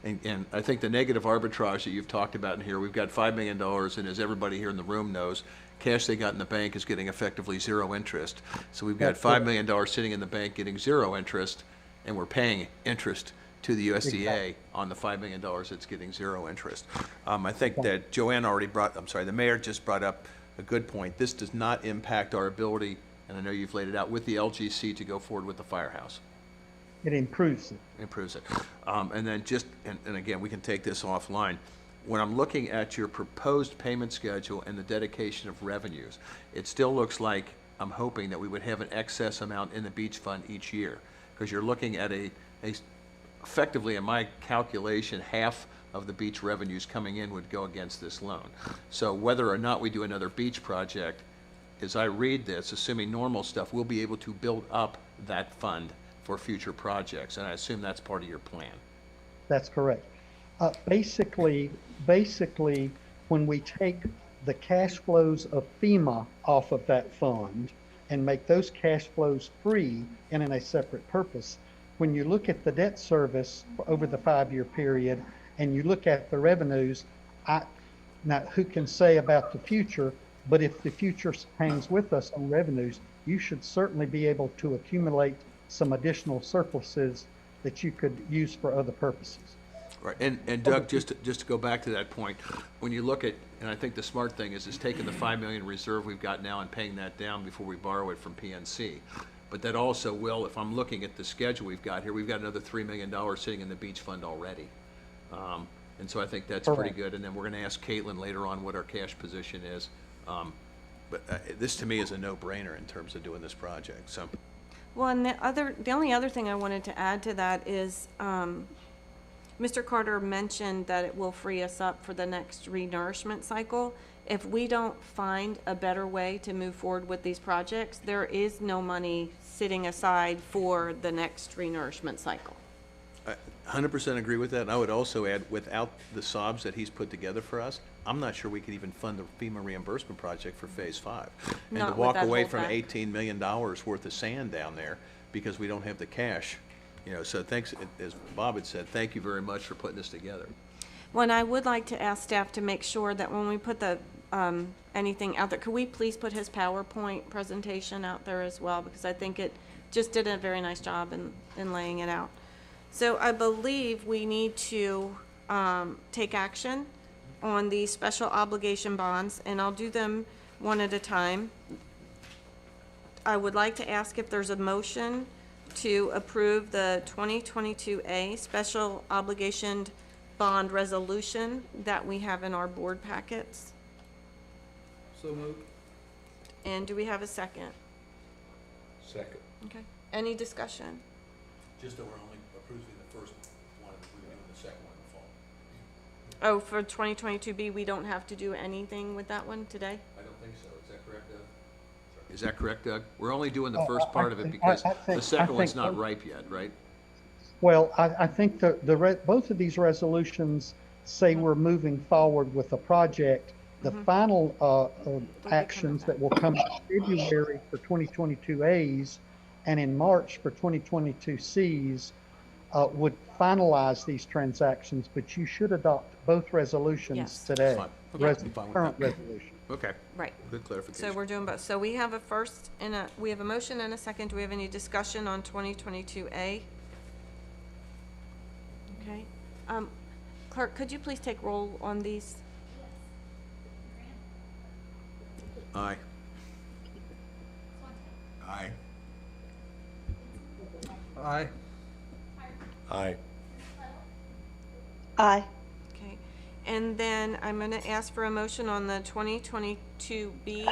And I think the negative arbitrage that you've talked about in here, we've got $5 million, and as everybody here in the room knows, cash they got in the bank is getting effectively 0 interest. So we've got $5 million sitting in the bank getting 0 interest, and we're paying interest to the USDA on the $5 million that's getting 0 interest. I think that Joanne already the mayor just brought up a good point. This does not impact our ability, and I know you've laid it out, with the LGC to go forward with the firehouse. It improves it. Improves it. And then and again, we can take this offline. When I'm looking at your proposed payment schedule and the dedication of revenues, it still looks like I'm hoping that we would have an excess amount in the beach fund each year, because you're looking at effectively, in my calculation, half of the beach revenues coming in would go against this loan. So whether or not we do another beach project, as I read this, assuming normal stuff, we'll be able to build up that fund for future projects, and I assume that's part of your plan. That's correct. Basically, when we take the cash flows of FEMA off of that fund and make those cash flows free and in a separate purpose, when you look at the debt service over the 5-year period and you look at the revenues, now who can say about the future, but if the future hangs with us on revenues, you should certainly be able to accumulate some additional surpluses that you could use for other purposes. Right, and Doug, just to go back to that point, when you look at, and I think the smart thing is taking the $5 million reserve we've got now and paying that down before we borrow it from PNC. But that also will, if I'm looking at the schedule we've got here, we've got another $3 million sitting in the beach fund already. And so I think that's pretty good. And then we're going to ask Caitlin later on what our cash position is. But this to me is a no-brainer in terms of doing this project. So. Well, and the only other thing I wanted to add to that is, Mr. Carter mentioned that it will free us up for the next renourishment cycle. If we don't find a better way to move forward with these projects, there is no money sitting aside for the next renourishment cycle. I 100% agree with that. And I would also add, without the SOBs that he's put together for us, I'm not sure we could even fund the FEMA reimbursement project for Phase 5. And to walk away from $18 million worth of sand down there because we don't have the cash, You know, so thanks, as Bob had said, thank you very much for putting this together. Well, and I would like to ask staff to make sure that when we put the, anything out there, could we please put his PowerPoint presentation out there as well? Because I think it just did a very nice job in laying it out. So I believe we need to take action on the special obligation bonds, and I'll do them one at a time. I would like to ask if there's a motion to approve the 2022A special obligation bond resolution that we have in our board packets. So moved. And do we have a second? Second. Okay. Any discussion? Just that we're only approving the first one, we're doing the second one in the fall. Oh, for 2022B, we don't have to do anything with that one today? I don't think so. Is that correct, Doug? Is that correct, Doug? We're only doing the first part of it because the second one's not ripe yet, right? Well, I think both of these resolutions say we're moving forward with the project. The final actions that will come in February for 2022As and in March for 2022Cs would finalize these transactions, but you should adopt both resolutions Yes. today. Fine. The Okay. I'm fine with current that. resolution. Okay. Right. Good clarification. So we're doing both. So we have a first and we have a motion and a second. Do we have any discussion on 2022A? Okay. Clerk, could you please take roll on these? Aye. Aye. Aye. Aye. Aye. Okay. And then I'm going to ask for a motion on the 2022B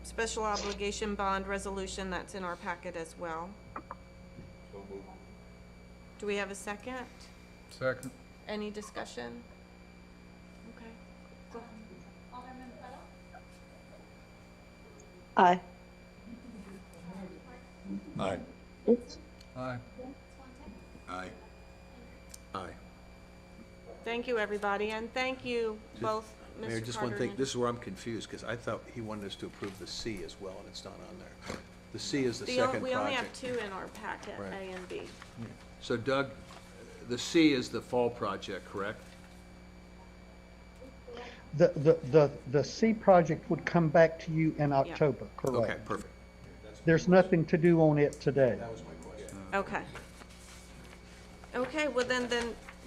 special obligation bond resolution that's in our packet as well. So moved. Do we have a second? Second. Any discussion? Okay. Go. Aye. Aye. Aye. Aye. Aye. Thank you, everybody, and thank you both, Mayor, Mr. just one Carter thing, and- this is where I'm confused, because I thought he wanted us to approve the C as well, and it's not on there. The C is the second We only have project. two in our packet, Right. A and B. So Doug, the C is the fall project, correct? The C project would come back to you in October, Okay, correct? perfect. There's nothing to do on it today. That was my question. Okay. Okay, well then,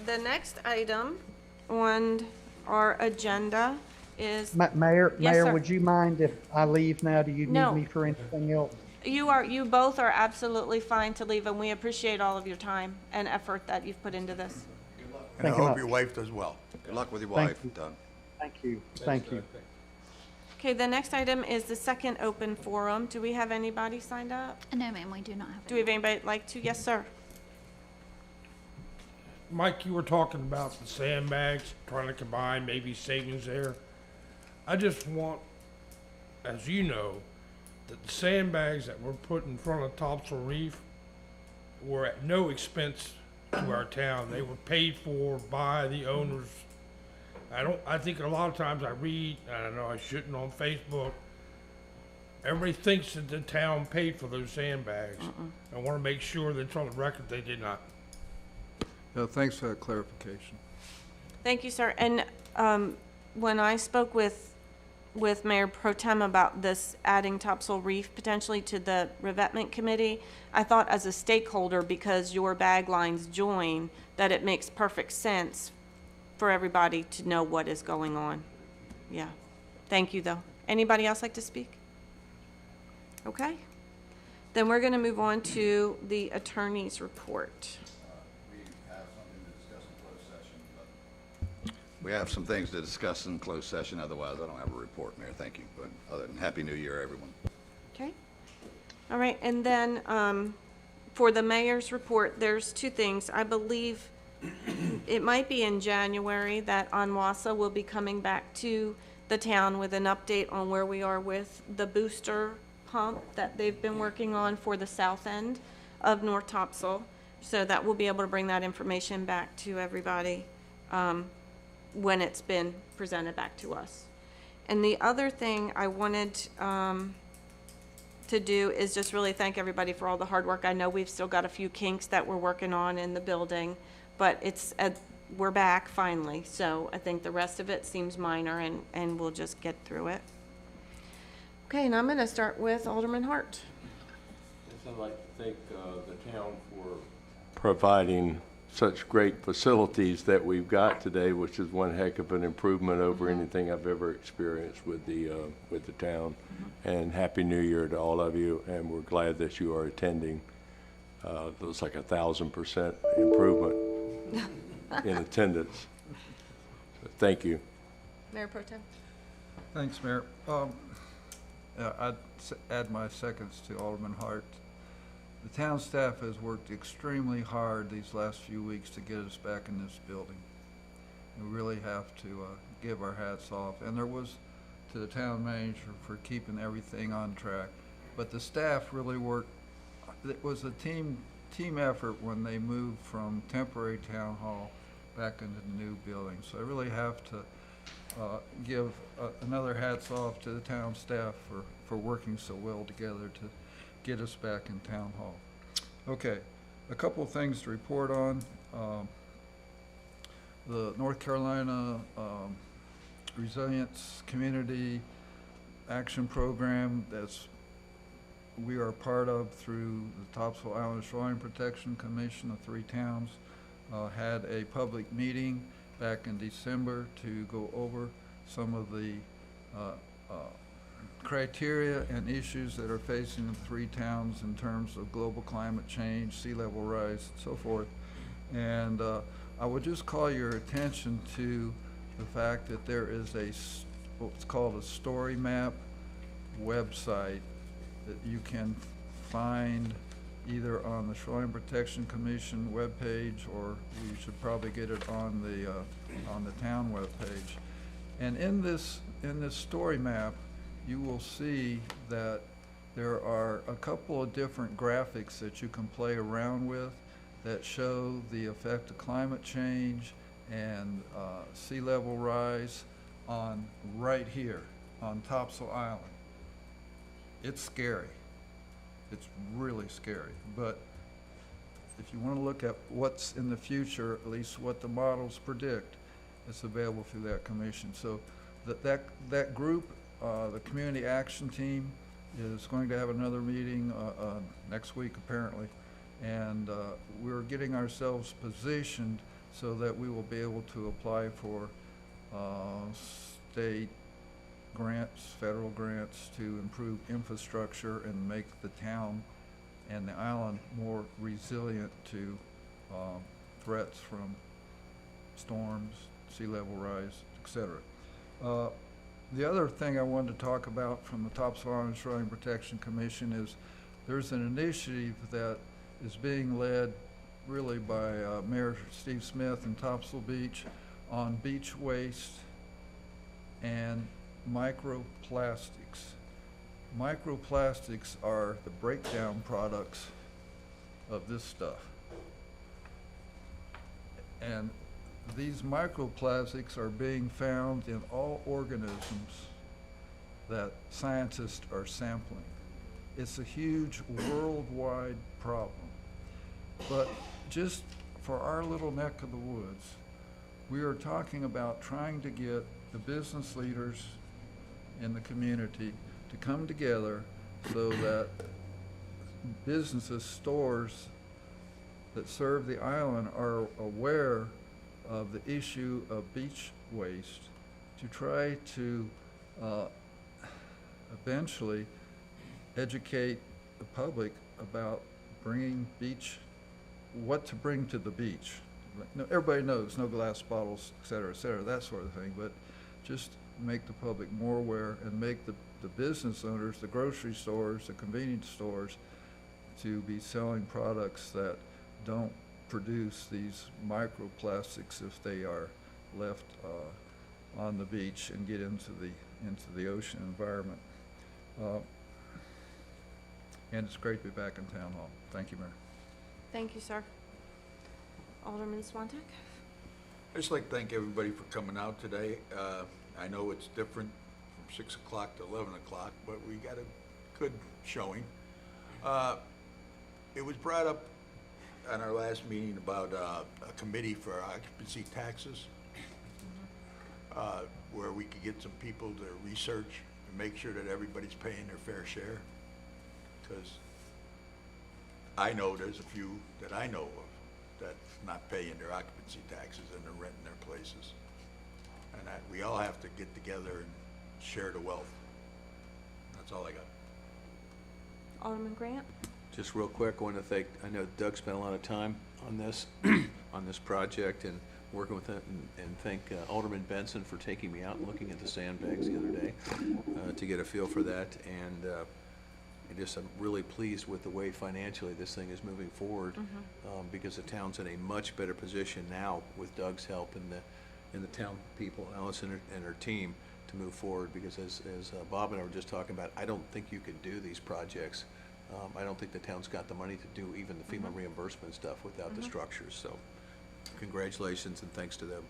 the next item on our agenda is, Mayor, Yes, sir. would you mind if I leave now? Do you No. need me for anything else? you both are absolutely fine to leave, and we appreciate all of your time and effort that you've put into this. And I Thank you hope much. your wife does well. Good luck with your Thank wife, you. Doug. Thank you, thank you. Okay, the next item is the second open forum. Do we have anybody signed up? No, ma'am, we do not have. Do we have anybody that'd like to? Yes, sir. Mike, you were talking about the sandbags, trying to combine maybe savings there. I just want, as you know, that the sandbags that were put in front of Topsail Reef were at no expense to our town. They were paid for by the owners. I think a lot of times I read, I don't know, I shouldn't, on Facebook, everybody thinks that the town paid for those sandbags. I want to make sure that it's on the record they did not. Thanks for that clarification. Thank you, sir. And when I spoke with Mayor Pro Tem about this adding Topsail Reef potentially to the revetment committee, I thought as a stakeholder, because your bag lines join, that it makes perfect sense for everybody to know what is going on. Yeah. Thank you, though. Anybody else like to speak? Okay. Then we're going to move on to the attorney's report. We have some things to discuss in closed session, otherwise I don't have a report, Mayor, thank you. But other than Happy New Year, everyone. Okay. All right, and then for the mayor's report, there's two things. I believe it might be in January that Onwassa will be coming back to the town with an update on where we are with the booster pump that they've been working on for the south end of North Topsail. So that we'll be able to bring that information back to everybody when it's been presented back to us. And the other thing I wanted to do is just really thank everybody for all the hard work. I know we've still got a few kinks that we're working on in the building, but we're back finally. So I think the rest of it seems minor, and we'll just get through it. Okay, and I'm going to start with Alderman Hart. I'd like to thank the town for providing such great facilities that we've got today, which is one heck of an improvement over anything I've ever experienced with the town. And Happy New Year to all of you, and we're glad that you are attending. It looks like 1,000% improvement in attendance. So thank you. Mayor Pro Tem. Thanks, Mayor. I'd add my seconds to Alderman Hart. The town staff has worked extremely hard these last few weeks to get us back in this building. We really have to give our hats off. And there was to the town manager for keeping everything on track. But the staff really worked. It was a team effort when they moved from temporary town hall back into the new building. So I really have to give another hats off to the town staff for working so well together to get us back in town hall. Okay, a couple of things to report on. The North Carolina Resilience Community Action Program we are part of through the Topsail Island Shoreline Protection Commission of 3 towns, had a public meeting back in December to go over some of the criteria and issues that are facing the 3 towns in terms of global climate change, sea level rise, and so forth. And I would just call your attention to the fact that there is what's called a story map website that you can find either on the Shoreline Protection Commission webpage, or you should probably get it on the town webpage. And in this story map, you will see that there are a couple of different graphics that you can play around with that show the effect of climate change and sea level rise on right here on Topsail Island. It's scary. It's really scary. But if you want to look at what's in the future, at least what the models predict, it's available through that commission. So that group, the community action team, is going to have another meeting next week apparently, and we're getting ourselves positioned so that we will be able to apply for state grants, federal grants to improve infrastructure and make the town and the island more resilient to threats from storms, sea level rise, etc. The other thing I wanted to talk about from the Topsail Island Shoreline Protection Commission is there's an initiative that is being led really by Mayor Steve Smith in Topsail Beach on beach waste and microplastics. Microplastics are the breakdown products of this stuff. And these microplastics are being found in all organisms that scientists are sampling. It's a huge worldwide problem. But just for our little neck of the woods, we are talking about trying to get the business leaders in the community to come together so that businesses, stores that serve the island are aware of the issue of beach waste, to try to eventually educate the public about bringing what to bring to the beach. Everybody knows no glass bottles, et cetera, that sort of thing, but just make the public more aware and make the business owners, the grocery stores, the convenience stores, to be selling products that don't produce these microplastics if they are left on the beach and get into the ocean environment. And it's great to be back in town hall. Thank you, Mayor. Thank you, sir. Alderman Swantek. I'd just like to thank everybody for coming out today. I know it's different from 6 o'clock to 11 o'clock, but we got to good showing. It was brought up at our last meeting about a committee for occupancy taxes, where we could get some people to research and make sure that everybody's paying their fair share. Because I know there's a few that I know of that's not paying their occupancy taxes and they're renting their places. And we all have to get together and share the wealth. That's all I got. Alderman Grant? Just real quick, I want to thank, I know Doug spent a lot of time on this, on this project and working with it, and thank Alderman Benson for taking me out and looking at the sandbags the other day to get a feel for that. And I'm really pleased with the way financially this thing is moving forward, because the town's in a much better position now with Doug's help and the town people, Allison and her team, to move forward. Because as Bob and I were just talking about, I don't think you can do these projects. I don't think the town's got the money to do even the FEMA reimbursement stuff without the structures. So congratulations and thanks to them.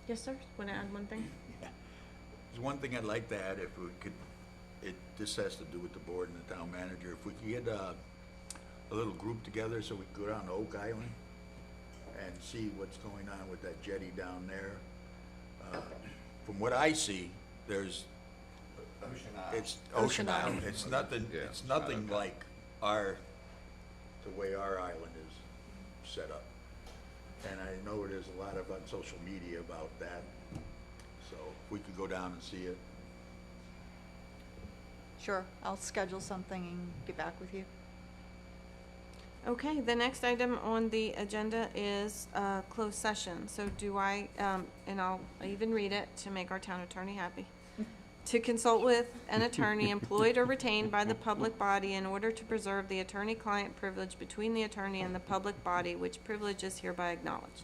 Yes, sir. Want to add one thing? There's one thing I'd like to add, if we could, this has to do with the board and the town manager. If we could get a little group together so we could go down to Oak Island and see what's going on with that jetty down there. From what I see, there's it's Ocean Island. It's nothing. Yeah, It's nothing like the way our island is set up. And I know there's a lot of on social media about that. So if we could go down and see it. Sure, I'll schedule something and get back with you. Okay, the next item on the agenda is closed session. So do I, and I'll even read it to make our town attorney happy. To consult with an attorney employed or retained by the public body in order to preserve the attorney-client privilege between the attorney and the public body, which privilege is hereby acknowledged.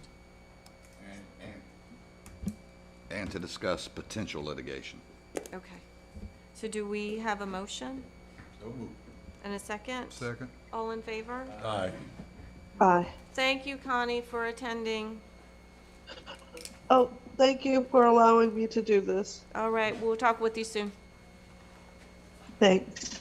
And to discuss potential litigation. Okay. So do we have a motion So moved. and a second? Second. All in favor? Aye. Aye. Thank you, Connie, for attending. Oh, thank you for allowing me to do this. All right, we'll talk with you soon. Thanks.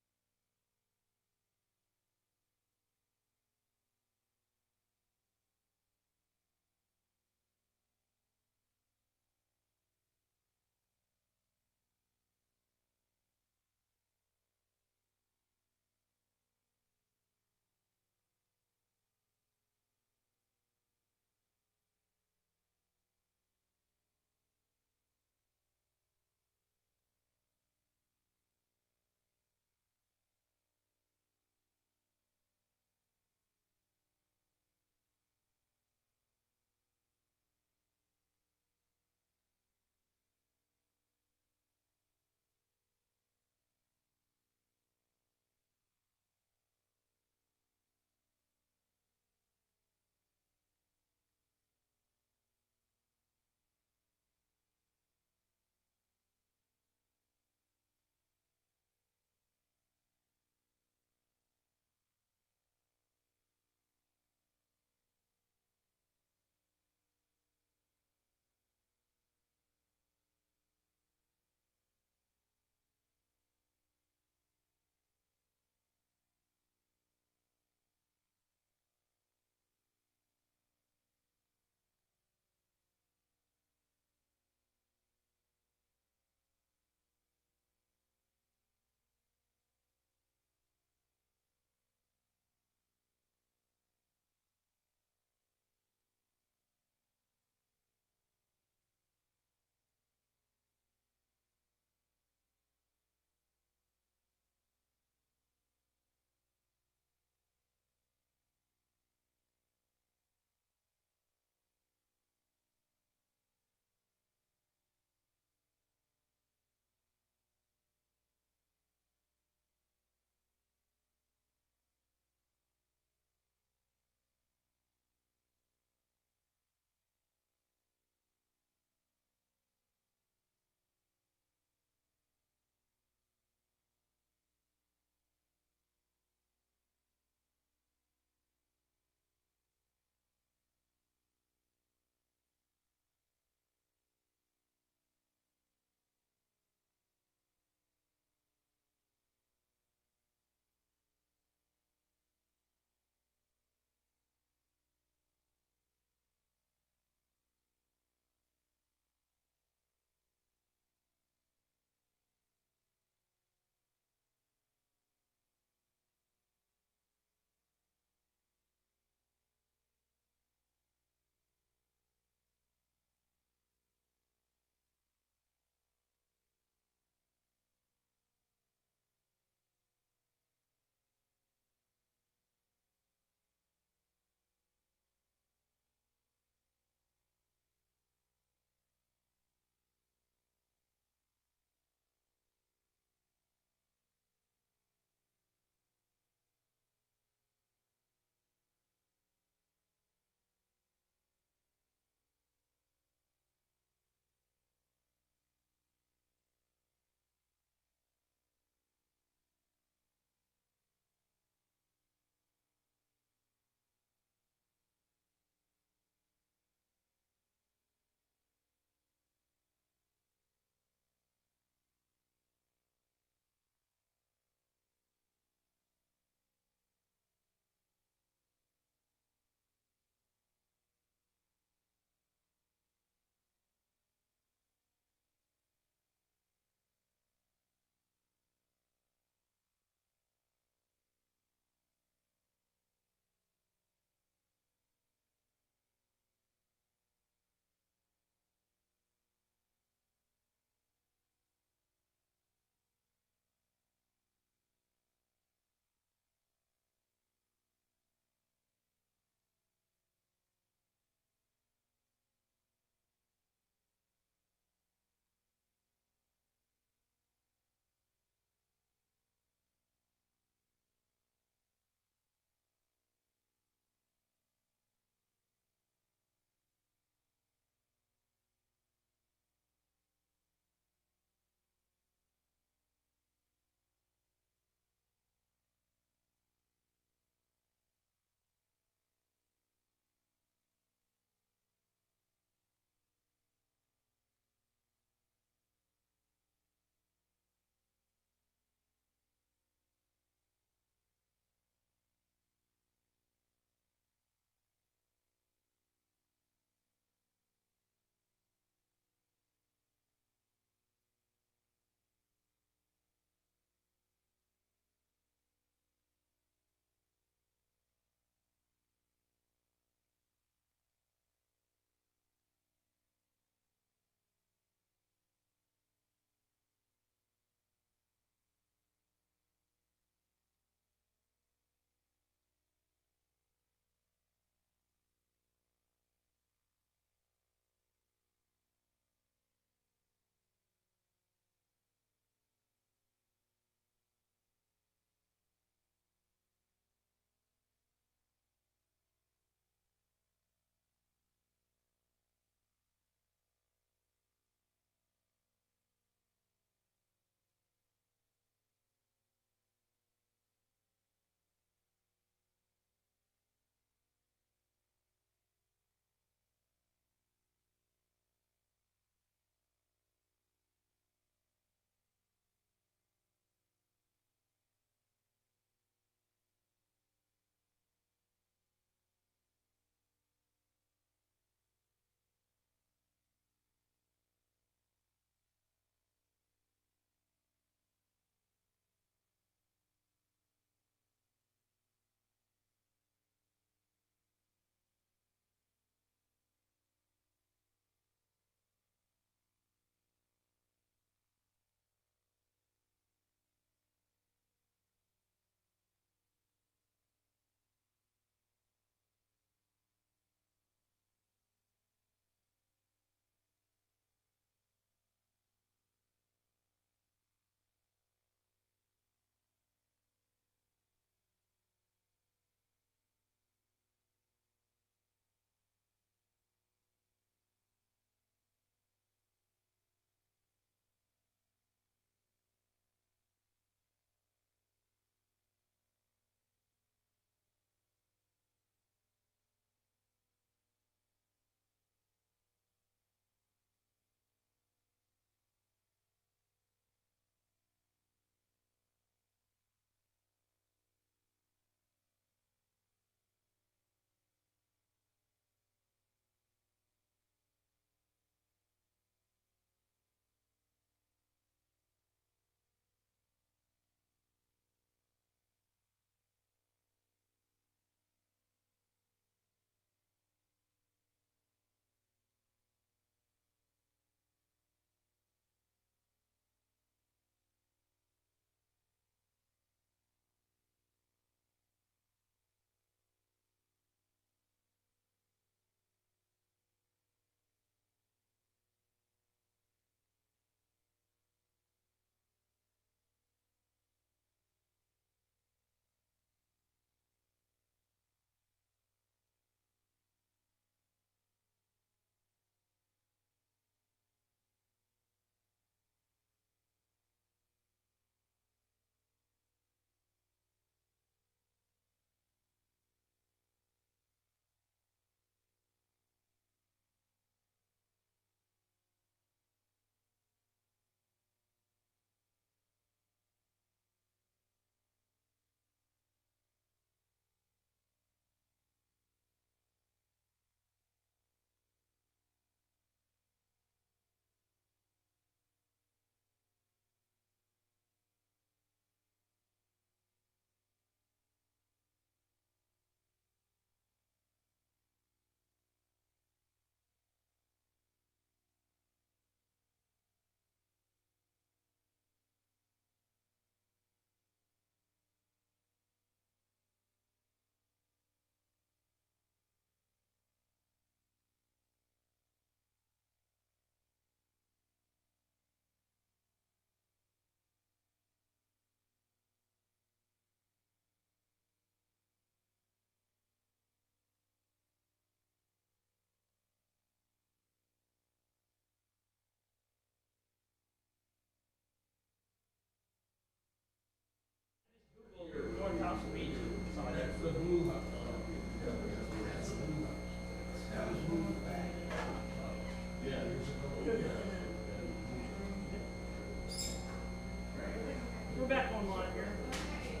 online here. Okay,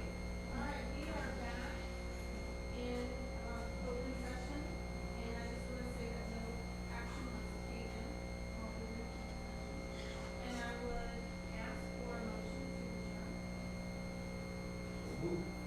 all right, we are back in open session, and I just want to say that no action was taken while we were in session. And I would ask for a motion to adjourn.